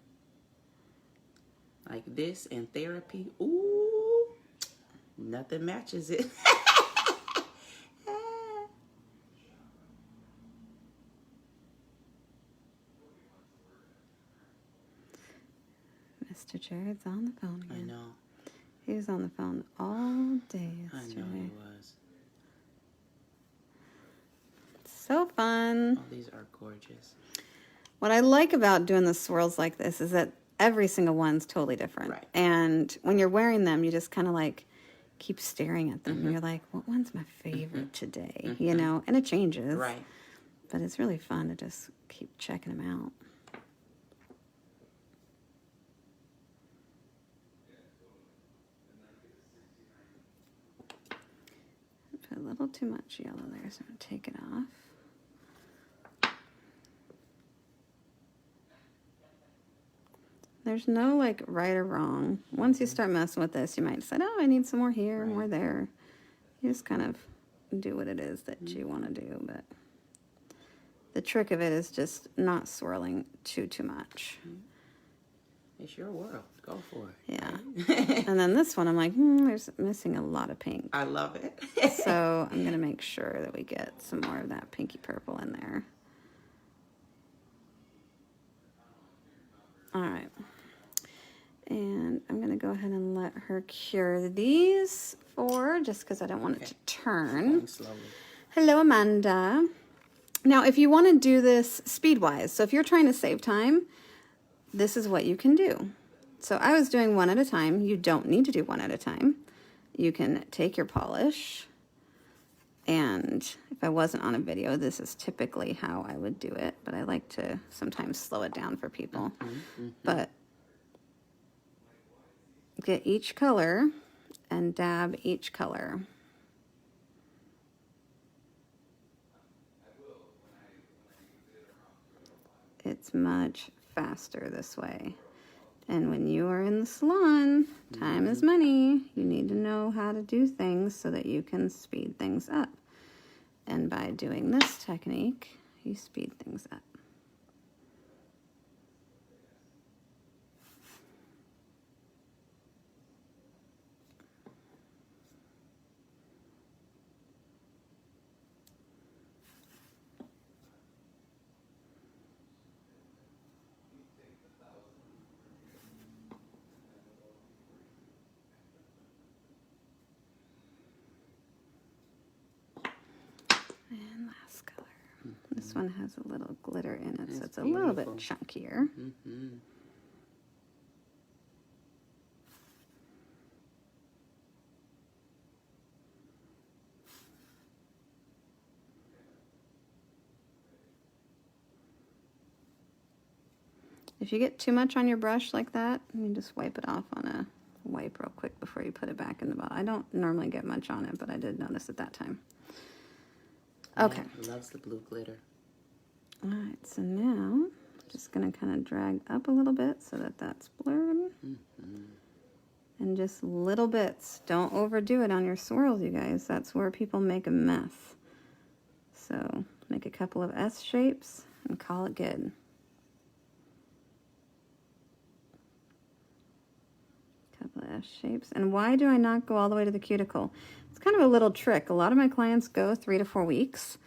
Speaker 2: Like this and therapy. Ooh, nothing matches it.
Speaker 1: Mr. Jared's on the phone again.
Speaker 2: I know.
Speaker 1: He was on the phone all day yesterday.
Speaker 2: I know he was.
Speaker 1: So fun.
Speaker 2: Oh, these are gorgeous.
Speaker 1: What I like about doing the swirls like this is that every single one's totally different.
Speaker 2: Right.
Speaker 1: And when you're wearing them, you just kind of like keep staring at them. And you're like, what one's my favorite today? You know, and it changes.
Speaker 2: Right.
Speaker 1: But it's really fun to just keep checking them out. Put a little too much yellow there, so I'm going to take it off. There's no like right or wrong. Once you start messing with this, you might decide, oh, I need some more here, more there. You just kind of do what it is that you want to do. But the trick of it is just not swirling too much.
Speaker 2: It's your world. Go for it.
Speaker 1: Yeah. And then this one, I'm like, there's missing a lot of pink.
Speaker 2: I love it.
Speaker 1: So I'm going to make sure that we get some more of that pinky purple in there. All right. And I'm going to go ahead and let her cure these just because I don't want it to turn.
Speaker 2: Slowly.
Speaker 1: Hello, Amanda. Now, if you want to do this speed-wise, so if you're trying to save time, this is what you can do. So I was doing one at a time. You don't need to do one at a time. You can take your polish, and if I wasn't on a video, this is typically how I would do it, but I like to sometimes slow it down for people. But get each color and dab each color. It's much faster this way. And when you are in the salon, time is money. You need to know how to do things so that you can speed things up. And by doing this technique, you speed things up. And last color. This one has a little glitter in it, so it's a little bit chunkier. If you get too much on your brush like that, you can just wipe it off on a wipe real quick before you put it back in the bottle. I don't normally get much on it, but I did notice it that time. Okay.
Speaker 2: Yeah, loves the blue glitter.
Speaker 1: All right, so now I'm just going to kind of drag up a little bit so that that's blurred. And just little bits. Don't overdo it on your swirls, you guys. That's where people make a mess. So make a couple of S shapes and call it good. Couple of S shapes. And why do I not go all the way to the cuticle? It's kind of a little trick. A lot of my clients go 3 to 4 weeks,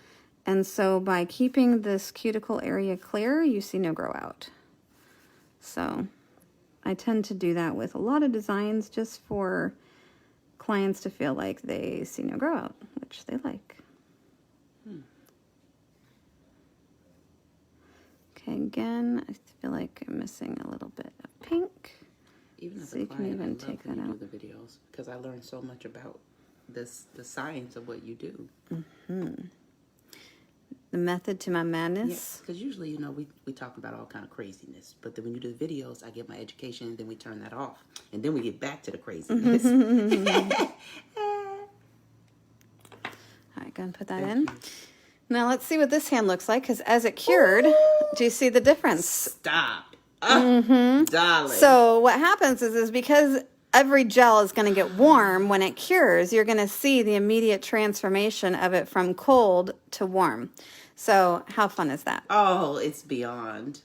Speaker 1: And so by keeping this cuticle area clear, you see no grow out. So I tend to do that with a lot of designs just for clients to feel like they see no grow out, which they like. Okay, again, I feel like I'm missing a little bit of pink.
Speaker 2: Even as
Speaker 1: So
Speaker 2: a
Speaker 1: you can
Speaker 2: client,
Speaker 1: even
Speaker 2: I love
Speaker 1: take
Speaker 2: when
Speaker 1: that
Speaker 2: you
Speaker 1: out.
Speaker 2: do the videos because I learned so much about the science of what you do.
Speaker 1: The method to my madness.
Speaker 2: Because usually, you know, we talk about all kind of craziness, but then when you do the videos, I get my education, and then we turn that off, and then we get back to the craziness.
Speaker 1: All right, go and put that in. Now let's see what this hand looks like, because as it cured, do you see the difference?
Speaker 2: Stop. Darling.
Speaker 1: So what happens is because every gel is going to get warm when it cures, you're going to see the immediate transformation of it from cold to warm. So how fun is that?
Speaker 2: Oh, it's beyond.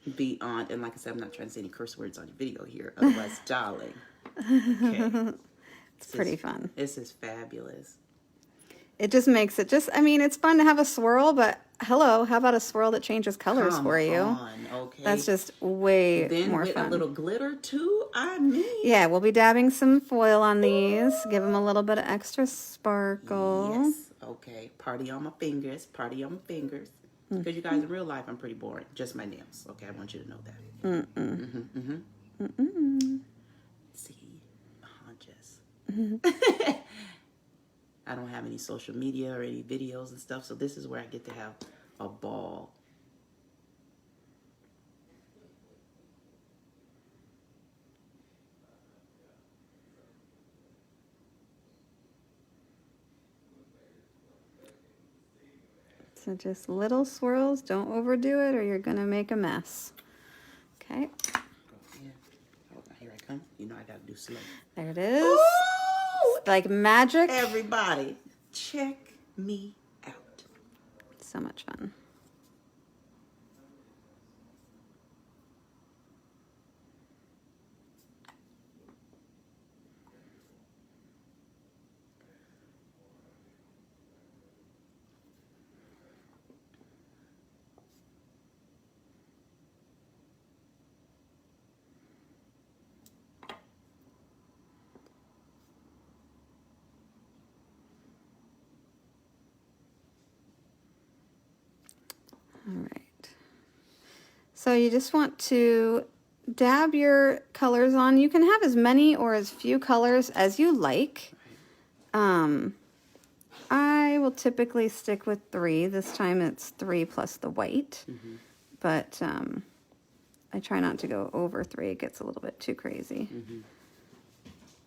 Speaker 2: And like I said, I'm not trying to say any curse words on your video here. Otherwise, darling. Okay.
Speaker 1: It's pretty fun.
Speaker 2: This is fabulous.
Speaker 1: It just makes it I mean, it's fun to have a swirl, but hello, how about a swirl that changes colors for you?
Speaker 2: Okay.
Speaker 1: That's just way more
Speaker 2: with
Speaker 1: fun.
Speaker 2: a little glitter too, I mean.
Speaker 1: Yeah, we'll be dabbing some foil on these. Give them a little bit of extra sparkle.
Speaker 2: Yes. Okay. Party on my fingers. Because you guys, in real life, I'm pretty boring. Just my nails. Okay, I want you to know that. See, haunches. I don't have any social media or any videos and stuff, so this is where I get to have a ball.
Speaker 1: So just little swirls. Don't overdo it or you're going to make a mess. Okay.
Speaker 2: Yeah. Hold on, here I come. You know I got to do slow.
Speaker 1: There it is.
Speaker 2: Ooh!
Speaker 1: It's like magic.
Speaker 2: Everybody, check me out.
Speaker 1: So much fun. All right. So you just want to dab your colors on. You can have as many or as few colors as you like. I will typically stick with 3. This time it's 3 plus the white. But I try not to go over 3. It gets a little bit too crazy.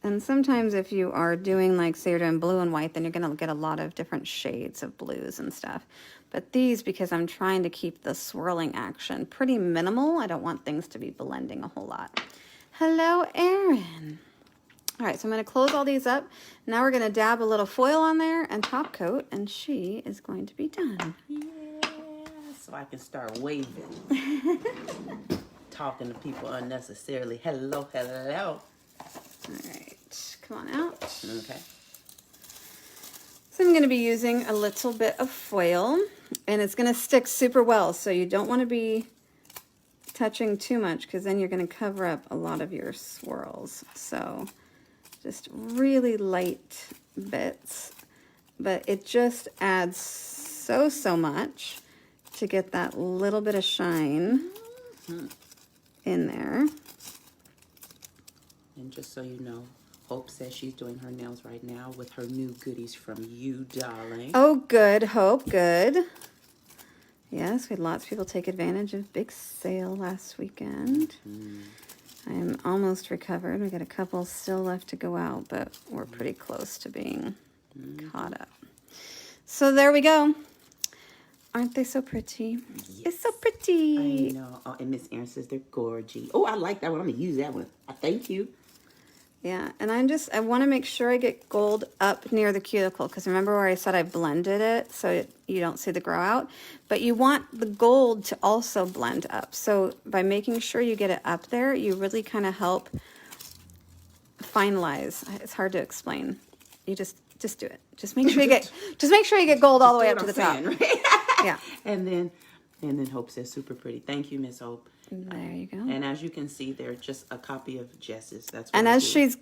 Speaker 1: And sometimes if you are doing, like, say you're doing blue and white, then you're going to get a lot of different shades of blues and stuff. But these, because I'm trying to keep the swirling action pretty minimal, I don't want things to be blending a whole lot. Hello, Erin. All right, so I'm going to close all these up. Now we're going to dab a little foil on there and top coat, and she is going to be done.
Speaker 2: Yeah, so I can start waving. Talking to people unnecessarily. Hello, hello.
Speaker 1: All right, come on out.
Speaker 2: Okay.
Speaker 1: So I'm going to be using a little bit of foil, and it's going to stick super well, so you don't want to be touching too much because then you're going to cover up a lot of your swirls. So just really light bits, but it just adds so much to get that little bit of shine in there.
Speaker 2: And just so you know, Hope says she's doing her nails right now with her new goodies from you, darling.
Speaker 1: Oh, good, Hope, good. Yes, we had lots of people take advantage of big sale last weekend. I am almost recovered. We got a couple still left to go out, but we're pretty close to being caught up. So there we go. Aren't they so pretty?
Speaker 2: Yes.
Speaker 1: It's so pretty.
Speaker 2: I know. Oh, and Miss Erin says they're gorgy. Oh, I like that one. I'm going to use that one. Thank you.
Speaker 1: Yeah, and I want to make sure I get gold up near the cuticle, because remember where I said I blended it so you don't see the grow out? But you want the gold to also blend up. So by making sure you get it up there, you really kind of help finalize. It's hard to explain. You just do it. Just make sure you get gold all the way up to the top. Yeah.
Speaker 2: And then Hope says super pretty. Thank you, Miss Hope.
Speaker 1: There you go.
Speaker 2: And as you can see, they're just a copy of Jess's. That's what
Speaker 1: And
Speaker 2: I
Speaker 1: as
Speaker 2: do.
Speaker 1: she's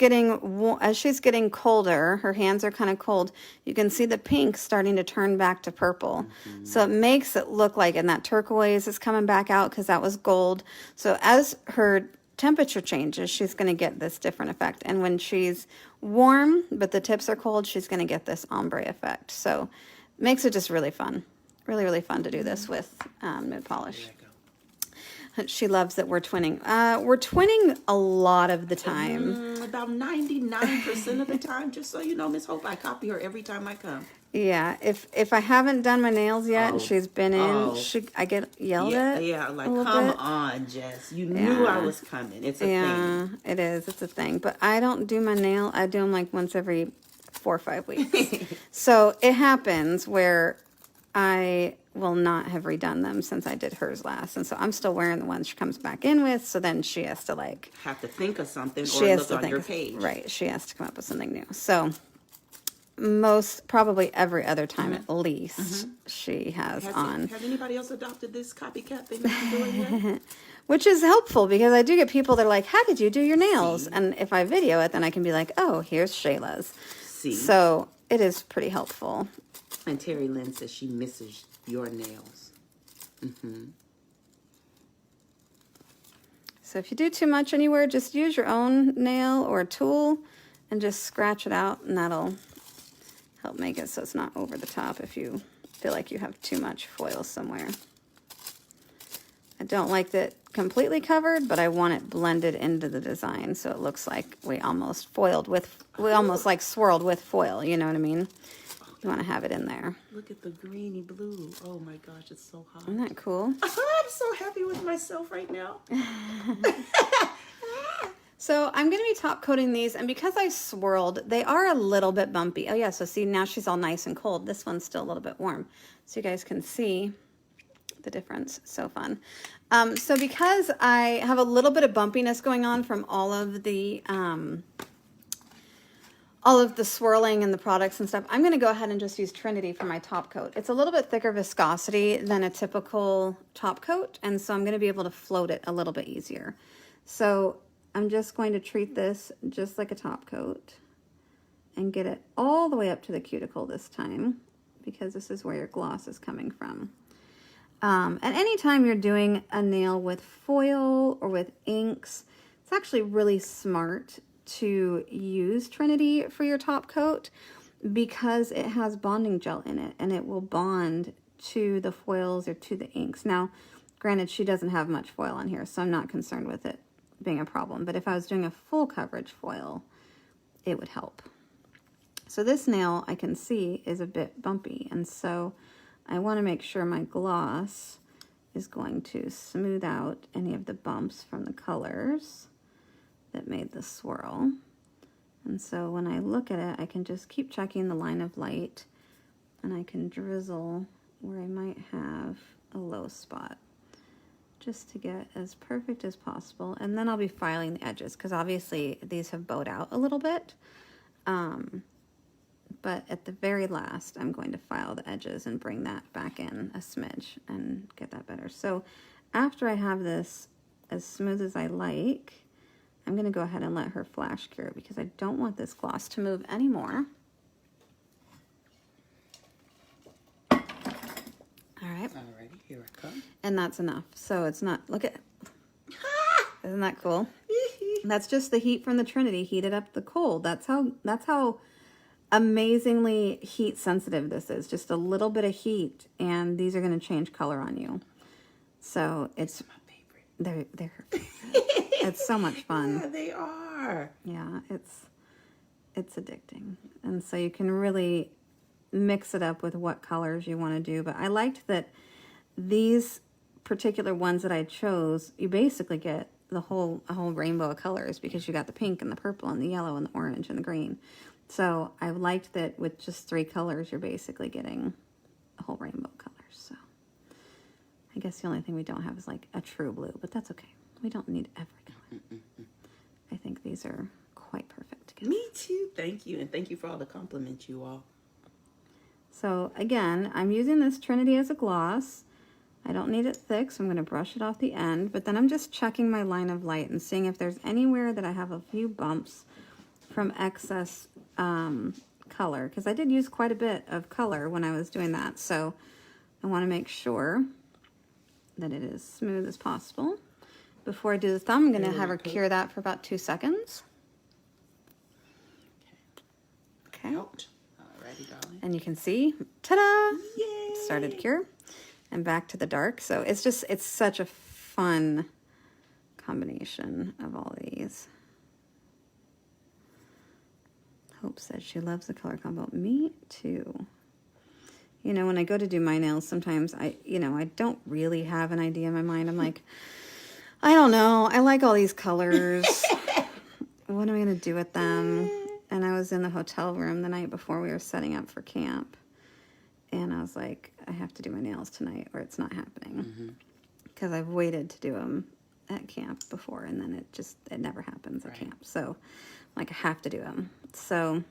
Speaker 1: getting colder, her hands are kind of cold. You can see the pink starting to turn back to purple. So it makes it look like, and that turquoise is coming back out because that was gold. So as her temperature changes, she's going to get this different effect. And when she's warm, but the tips are cold, she's going to get this ombre effect. So it makes it just really fun. Really, really fun to do this with nude polish.
Speaker 2: There you go.
Speaker 1: She loves that we're twinning. We're twinning a lot of the time.
Speaker 2: About 99% of the time, just so you know, Miss Hope, I copy her every time I come.
Speaker 1: Yeah, if I haven't done my nails yet and she's been in, I get yelled at.
Speaker 2: Yeah, like,
Speaker 1: a little
Speaker 2: come
Speaker 1: bit.
Speaker 2: on, Jess. You knew I was coming. It's a thing.
Speaker 1: Yeah, it is. It's a thing. But I don't do my nail. I do them like once every 4 or 5 weeks. So it happens where I will not have redone them since I did hers last. And so I'm still wearing the ones she comes back in with. So then she has to
Speaker 2: have to think of something
Speaker 1: she
Speaker 2: or
Speaker 1: has
Speaker 2: look
Speaker 1: to
Speaker 2: on
Speaker 1: think
Speaker 2: your
Speaker 1: of,
Speaker 2: page.
Speaker 1: Right. She has to come up with something new. So probably every other time at least she has on.
Speaker 2: Has anybody else adopted this copycat thing that you're doing yet?
Speaker 1: Which is helpful because I do get people that are like, how did you do your nails? And if I video it, then I can be like, oh, here's Shayla's.
Speaker 2: See.
Speaker 1: So it is pretty helpful.
Speaker 2: And Terry Lynn says she misses your nails.
Speaker 1: So if you do too much anywhere, just use your own nail or tool and just scratch it out, and that'll help make it so it's not over the top if you feel like you have too much foil somewhere. I don't like that completely covered, but I want it blended into the design so it looks like we almost like swirled with foil, you know what I mean? You want to have it in there.
Speaker 2: Look at the greeny blue. Oh my gosh, it's so hot.
Speaker 1: Isn't that cool?
Speaker 2: I'm so happy with myself right now.
Speaker 1: So I'm going to be top coating these, and because I swirled, they are a little bit bumpy. Oh yeah, so see, now she's all nice and cold. This one's still a little bit warm. So you guys can see the difference. So fun. So because I have a little bit of bumpiness going on from all of the swirling and the products and stuff, I'm going to go ahead and just use Trinity for my top coat. It's a little bit thicker viscosity than a typical top coat, and so I'm going to be able to float it a little bit easier. So I'm just going to treat this just like a top coat and get it all the way up to the cuticle this time, because this is where your gloss is coming from. And anytime you're doing a nail with foil or with inks, it's actually really smart to use Trinity for your top coat because it has bonding gel in it and it will bond to the foils or to the inks. Now, granted, she doesn't have much foil on here, so I'm not concerned with it being a problem. But if I was doing a full coverage foil, it would help. So this nail I can see is a bit bumpy, and so I want to make sure my gloss is going to smooth out any of the bumps from the colors that made the swirl. And so when I look at it, I can just keep checking the line of light, and I can drizzle where I might have a low spot just to get as perfect as possible. And then I'll be filing the edges because obviously these have bowed out a little bit. But at the very last, I'm going to file the edges and bring that back in a smidge and get that better. So after I have this as smooth as I like, I'm going to go ahead and let her flash cure because I don't want this gloss to move anymore. All right.
Speaker 2: Alrighty, here I come.
Speaker 1: And that's enough. So it's not, look at, isn't that cool? That's just the heat from the Trinity heated up the cold. That's how amazingly heat sensitive this is. Just a little bit of heat and these are going to change color on you. So it's
Speaker 2: my favorite.
Speaker 1: They're her favorite. It's so much fun.
Speaker 2: Yeah, they are.
Speaker 1: Yeah, it's addicting. And so you can really mix it up with what colors you want to do. But I liked that these particular ones that I chose, you basically get a whole rainbow of colors because you got the pink and the purple and the yellow and the orange and the green. So I liked that with just 3 colors, you're basically getting a whole rainbow of colors. So I guess the only thing we don't have is like a true blue, but that's okay. We don't need every color. I think these are quite perfect together.
Speaker 2: Me too. Thank you. And thank you for all the compliments, you all.
Speaker 1: So again, I'm using this Trinity as a gloss. I don't need it thick, so I'm going to brush it off the end. But then I'm just checking my line of light and seeing if there's anywhere that I have a few bumps from excess color. Because I did use quite a bit of color when I was doing that. So I want to make sure that it is smooth as possible. Before I do the thumb, I'm going to have her cure that for about 2 seconds. Okay.
Speaker 2: Alrighty, darling.
Speaker 1: And you can see, ta-da!
Speaker 2: Yay!
Speaker 1: Started to cure. And back to the dark. So it's such a fun combination of all these. Hope said she loves the color combo. Me too. You know, when I go to do my nails, sometimes I don't really have an idea in my mind. I'm like, I don't know. I like all these colors. What am I going to do with them? And I was in the hotel room the night before we were setting up for camp. And I was like, I have to do my nails tonight or it's not happening. Because I've waited to do them at camp before and then it never happens at camp. So I'm like, I have to do them. So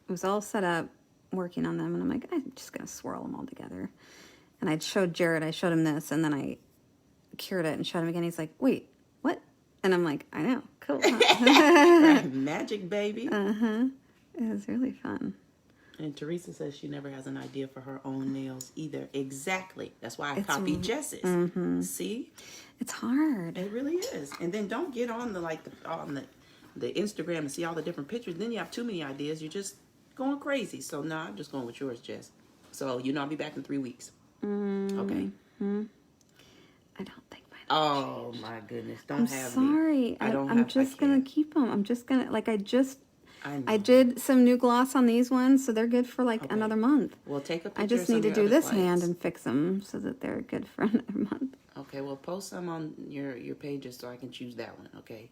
Speaker 1: it was all set up, working on them. And I'm like, I'm just going to swirl them all together. And I showed Jared, I showed him this. And then I cured it and showed him again. He's like, wait, what? And I'm like, I know, cool.
Speaker 2: Magic, baby.
Speaker 1: It was really fun.
Speaker 2: And Teresa says she never has an idea for her own nails either. Exactly. That's why I copied Jess's. See?
Speaker 1: It's hard.
Speaker 2: It really is. And then don't get on the Instagram and see all the different pictures. Then you have too many ideas. You're just going crazy. So no, I'm just going with yours, Jess. So I'll be back in 3 weeks. Okay.
Speaker 1: I don't think mine.
Speaker 2: Oh my goodness! Don't have
Speaker 1: sorry.
Speaker 2: me.
Speaker 1: I'm just gonna keep them. I'm just gonna I did some new gloss on these ones, so they're good for like another month.
Speaker 2: Well, take a picture.
Speaker 1: I just need to do this hand and fix them so that they're good for another month.
Speaker 2: Okay, well, post some on your pages so I can choose that one. Okay.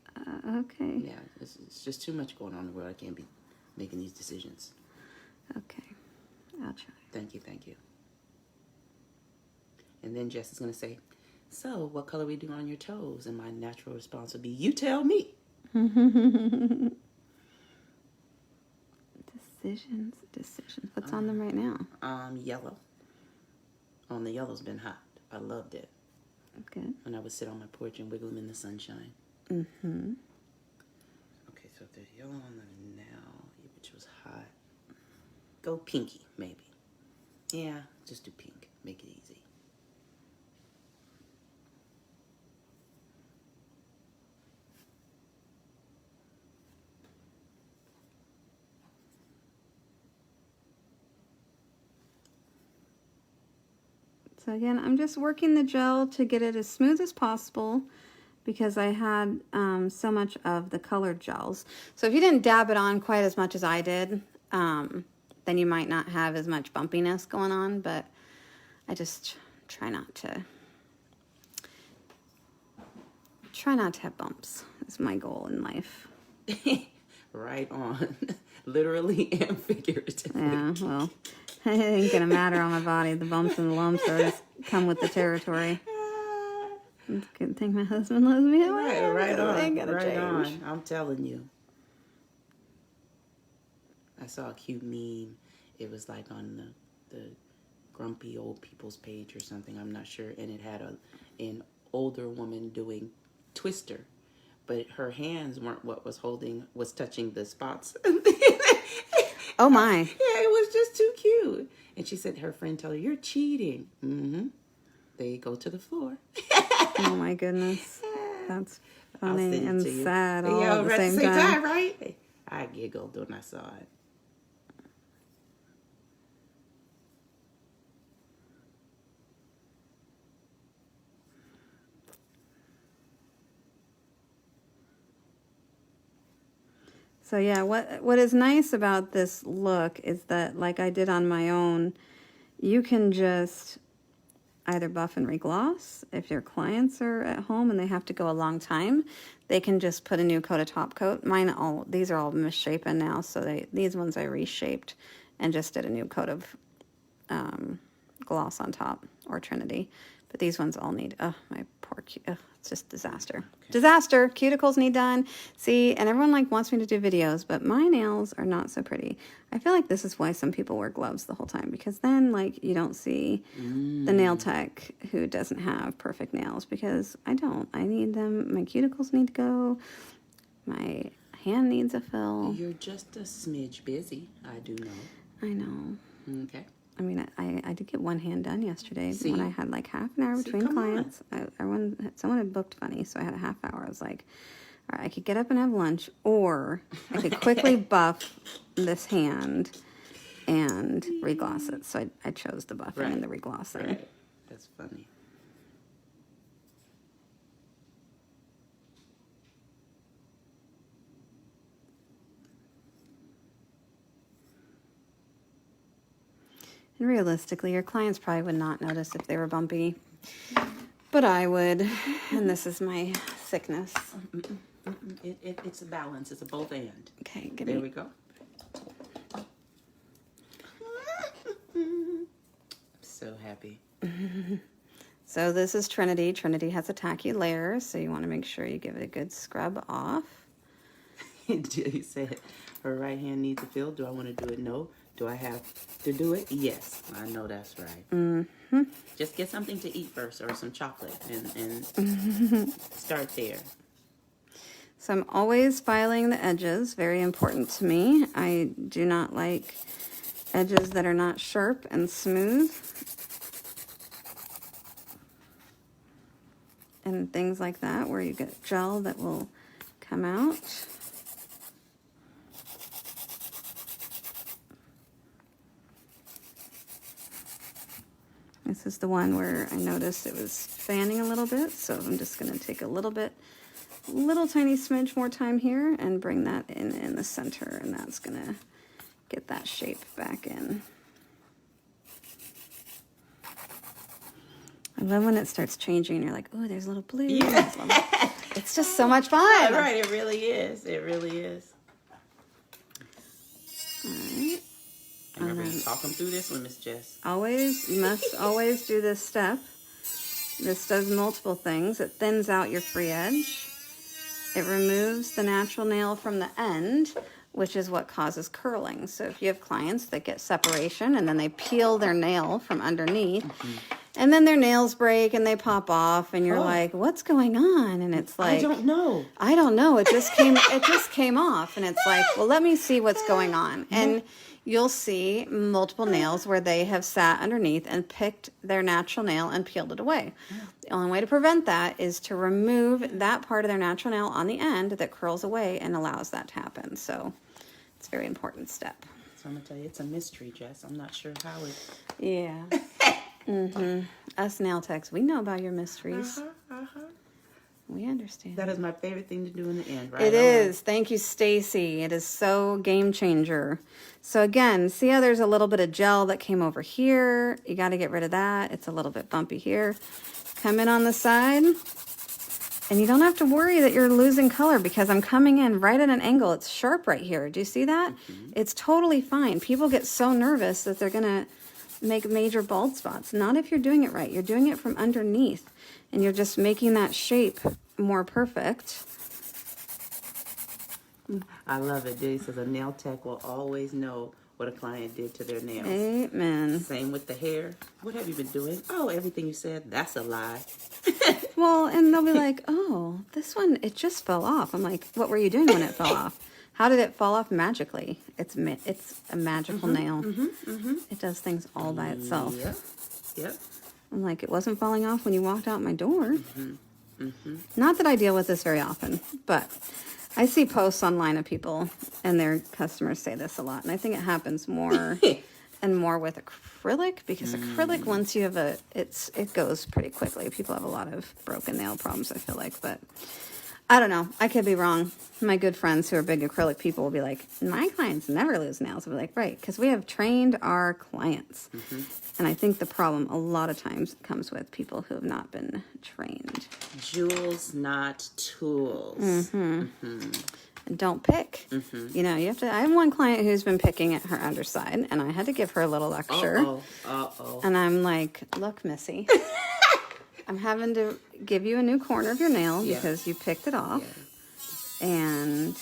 Speaker 1: Okay.
Speaker 2: Yeah, it's just too much going on in the world. I can't be making these decisions.
Speaker 1: Okay, I'll try.
Speaker 2: Thank you. And then Jess is gonna say, "So, what color we do on your toes?" And my natural response would be, "You tell me."
Speaker 1: Decisions. What's on them right now?
Speaker 2: Yellow. On the yellow's been hot. I loved it.
Speaker 1: Good.
Speaker 2: When I would sit on my porch and wiggle them in the sunshine. Okay, so if there's yellow on them now, which was hot, go pinky, maybe. Yeah, just do pink. Make it easy.
Speaker 1: So again, I'm just working the gel to get it as smooth as possible because I had so much of the colored gels. So if you didn't dab it on quite as much as I did, then you might not have as much bumpiness going on, but I just try not to have bumps. That's my goal in life.
Speaker 2: Right on. Literally and figuratively.
Speaker 1: Yeah, well, it ain't gonna matter on my body. The bumps and the lumps are just come with the territory. It's a good thing my husband loves me.
Speaker 2: Right on.
Speaker 1: Ain't gonna
Speaker 2: Right
Speaker 1: change.
Speaker 2: on. I'm telling you. I saw a cute meme. It was like on the grumpy old people's page or something. I'm not sure. And it had an older woman doing Twister, but her hands weren't what was touching the spots.
Speaker 1: Oh my.
Speaker 2: Yeah, it was just too cute. And she said her friend told her, "You're cheating." They go to the floor.
Speaker 1: Oh my goodness. That's funny and sad all
Speaker 2: Yeah,
Speaker 1: at the
Speaker 2: right
Speaker 1: same time.
Speaker 2: right? I giggled when I saw it.
Speaker 1: So yeah, what is nice about this look is that, like I did on my own, you can just either buff and regloss. If your clients are at home and they have to go a long time, they can just put a new coat of top coat. These are all misshapen now, so these ones I reshaped and just did a new coat of gloss on top, or Trinity. But these ones all need, oh, my poor, it's just disaster. Okay. Disaster. Cuticles need done. See, and everyone like wants me to do videos, but my nails are not so pretty. I feel like this is why some people wear gloves the whole time, because then like you don't see the nail tech who doesn't have perfect nails, because I don't. I need them. My cuticles need to go. My hand needs a fill.
Speaker 2: You're just a smidge busy. I do know.
Speaker 1: I know.
Speaker 2: Okay.
Speaker 1: I mean, I did get one hand done yesterday.
Speaker 2: See?
Speaker 1: When I had like half an hour between clients. Someone had booked funny, so I had a half hour. I was like, all right, I could get up and have lunch, or I could quickly buff this hand and regloss it. So I chose the buffing and the reglossing.
Speaker 2: Right. That's funny.
Speaker 1: And realistically, your clients probably would not notice if they were bumpy, but I would, and this is my sickness.
Speaker 2: It's a balance. It's a both and.
Speaker 1: Okay,
Speaker 2: there we go. I'm so happy.
Speaker 1: So this is Trinity. Trinity has a tacky layer, so you want to make sure you give it a good scrub off.
Speaker 2: You said her right hand needs a fill. Do I want to do it? No. Do I have to do it? Yes. I know that's right. Just get something to eat first, or some chocolate, and start there.
Speaker 1: So I'm always filing the edges. Very important to me. I do not like edges that are not sharp and smooth. And things like that, where you get gel that will come out. This is the one where I noticed it was fanning a little bit, so I'm just going to take a little tiny smidge more time here and bring that in the center, and that's going to get that shape back in. I love when it starts changing and you're like, oh, there's a little blue.
Speaker 2: Yeah.
Speaker 1: It's just so much fun.
Speaker 2: Right, it really is. It really is.
Speaker 1: All right.
Speaker 2: Remember to talk them through this one, Miss Jess.
Speaker 1: You must always do this step. This does multiple things. It thins out your free edge. It removes the natural nail from the end, which is what causes curling. So if you have clients that get separation and then they peel their nail from underneath, and then their nails break and they pop off, and you're like, what's going on? And it's like, I don't know. It just came off. And it's like, well, let me see what's going on. And you'll see multiple nails where they have sat underneath and picked their natural nail and peeled it away. The only way to prevent that is to remove that part of their natural nail on the end that curls away and allows that to happen. So it's a very important step.
Speaker 2: So I'm going to tell you, it's a mystery, Jess. I'm not sure how it...
Speaker 1: Yeah. Us nail techs, we know about your mysteries. We understand.
Speaker 2: That is my favorite thing to do in the end, right?
Speaker 1: It is. Thank you, Stacy. It is so game changer. So again, see how there's a little bit of gel that came over here? You got to get rid of that. It's a little bit bumpy here. Come in on the side. And you don't have to worry that you're losing color, because I'm coming in right at an angle. It's sharp right here. Do you see that? It's totally fine. People get so nervous that they're going to make major bald spots. Not if you're doing it right. You're doing it from underneath, and you're just making that shape more perfect.
Speaker 2: I love it. Judy says a nail tech will always know what a client did to their nails.
Speaker 1: Amen.
Speaker 2: Same with the hair. What have you been doing? Oh, everything you said, that's a lie.
Speaker 1: Well, and they'll be like, oh, this one, it just fell off. I'm like, what were you doing when it fell off? How did it fall off magically? It's a magical nail. It does things all by itself.
Speaker 2: Yep.
Speaker 1: I'm like, it wasn't falling off when you walked out my door. Not that I deal with this very often, but I see posts online of people and their customers say this a lot. And I think it happens more and more with acrylic, because acrylic, once you have it goes pretty quickly. People have a lot of broken nail problems, I feel like, but I don't know. I could be wrong. My good friends who are big acrylic people will be like, my clients never lose nails. I'll be like, right, because we have trained our clients. And I think the problem a lot of times comes with people who have not been trained.
Speaker 2: Jewels, not tools.
Speaker 1: And don't pick. You know, you have to. I have one client who's been picking at her underside, and I had to give her a little lecture. And I'm like, look, Missy, I'm having to give you a new corner of your nail
Speaker 2: Yeah.
Speaker 1: because you picked it off.
Speaker 2: Yeah.
Speaker 1: And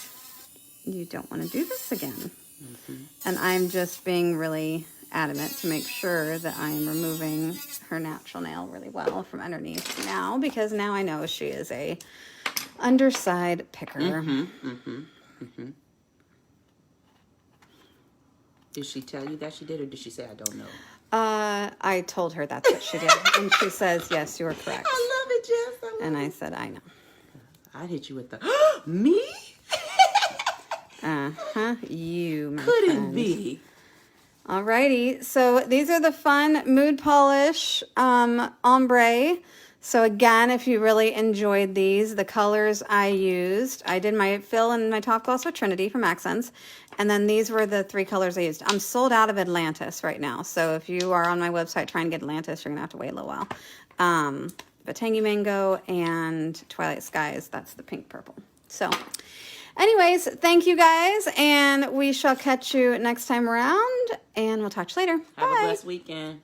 Speaker 1: you don't want to do this again.
Speaker 2: Mm-hmm.
Speaker 1: And I'm just being really adamant to make sure that I'm removing her natural nail really well from underneath now, because now I know she is a underside picker.
Speaker 2: Mm-hmm. Mm-hmm. Mm-hmm. Did she tell you that she did, or did she say, I don't know?
Speaker 1: I told her that's what she did. And she says, yes, you are correct.
Speaker 2: I love it, Jess.
Speaker 1: And I said, I know.
Speaker 2: I'd hit you with the, me?
Speaker 1: Uh-huh. You, my
Speaker 2: Couldn't
Speaker 1: friend.
Speaker 2: be.
Speaker 1: Alrighty. So these are the fun Mood Polish ombre. So again, if you really enjoyed these, the colors I used, I did my fill and my top gloss with Trinity from Akzentz. And then these were the 3 colors I used. I'm sold out of Atlantis right now. So if you are on my website trying to get Atlantis, you're going to have to wait a little while. But Tangy Mango and Twilight Skies, that's the pink purple. So anyways, thank you guys. And we shall catch you next time around. And we'll talk to you later.
Speaker 2: Have
Speaker 1: Bye.
Speaker 2: a blessed weekend.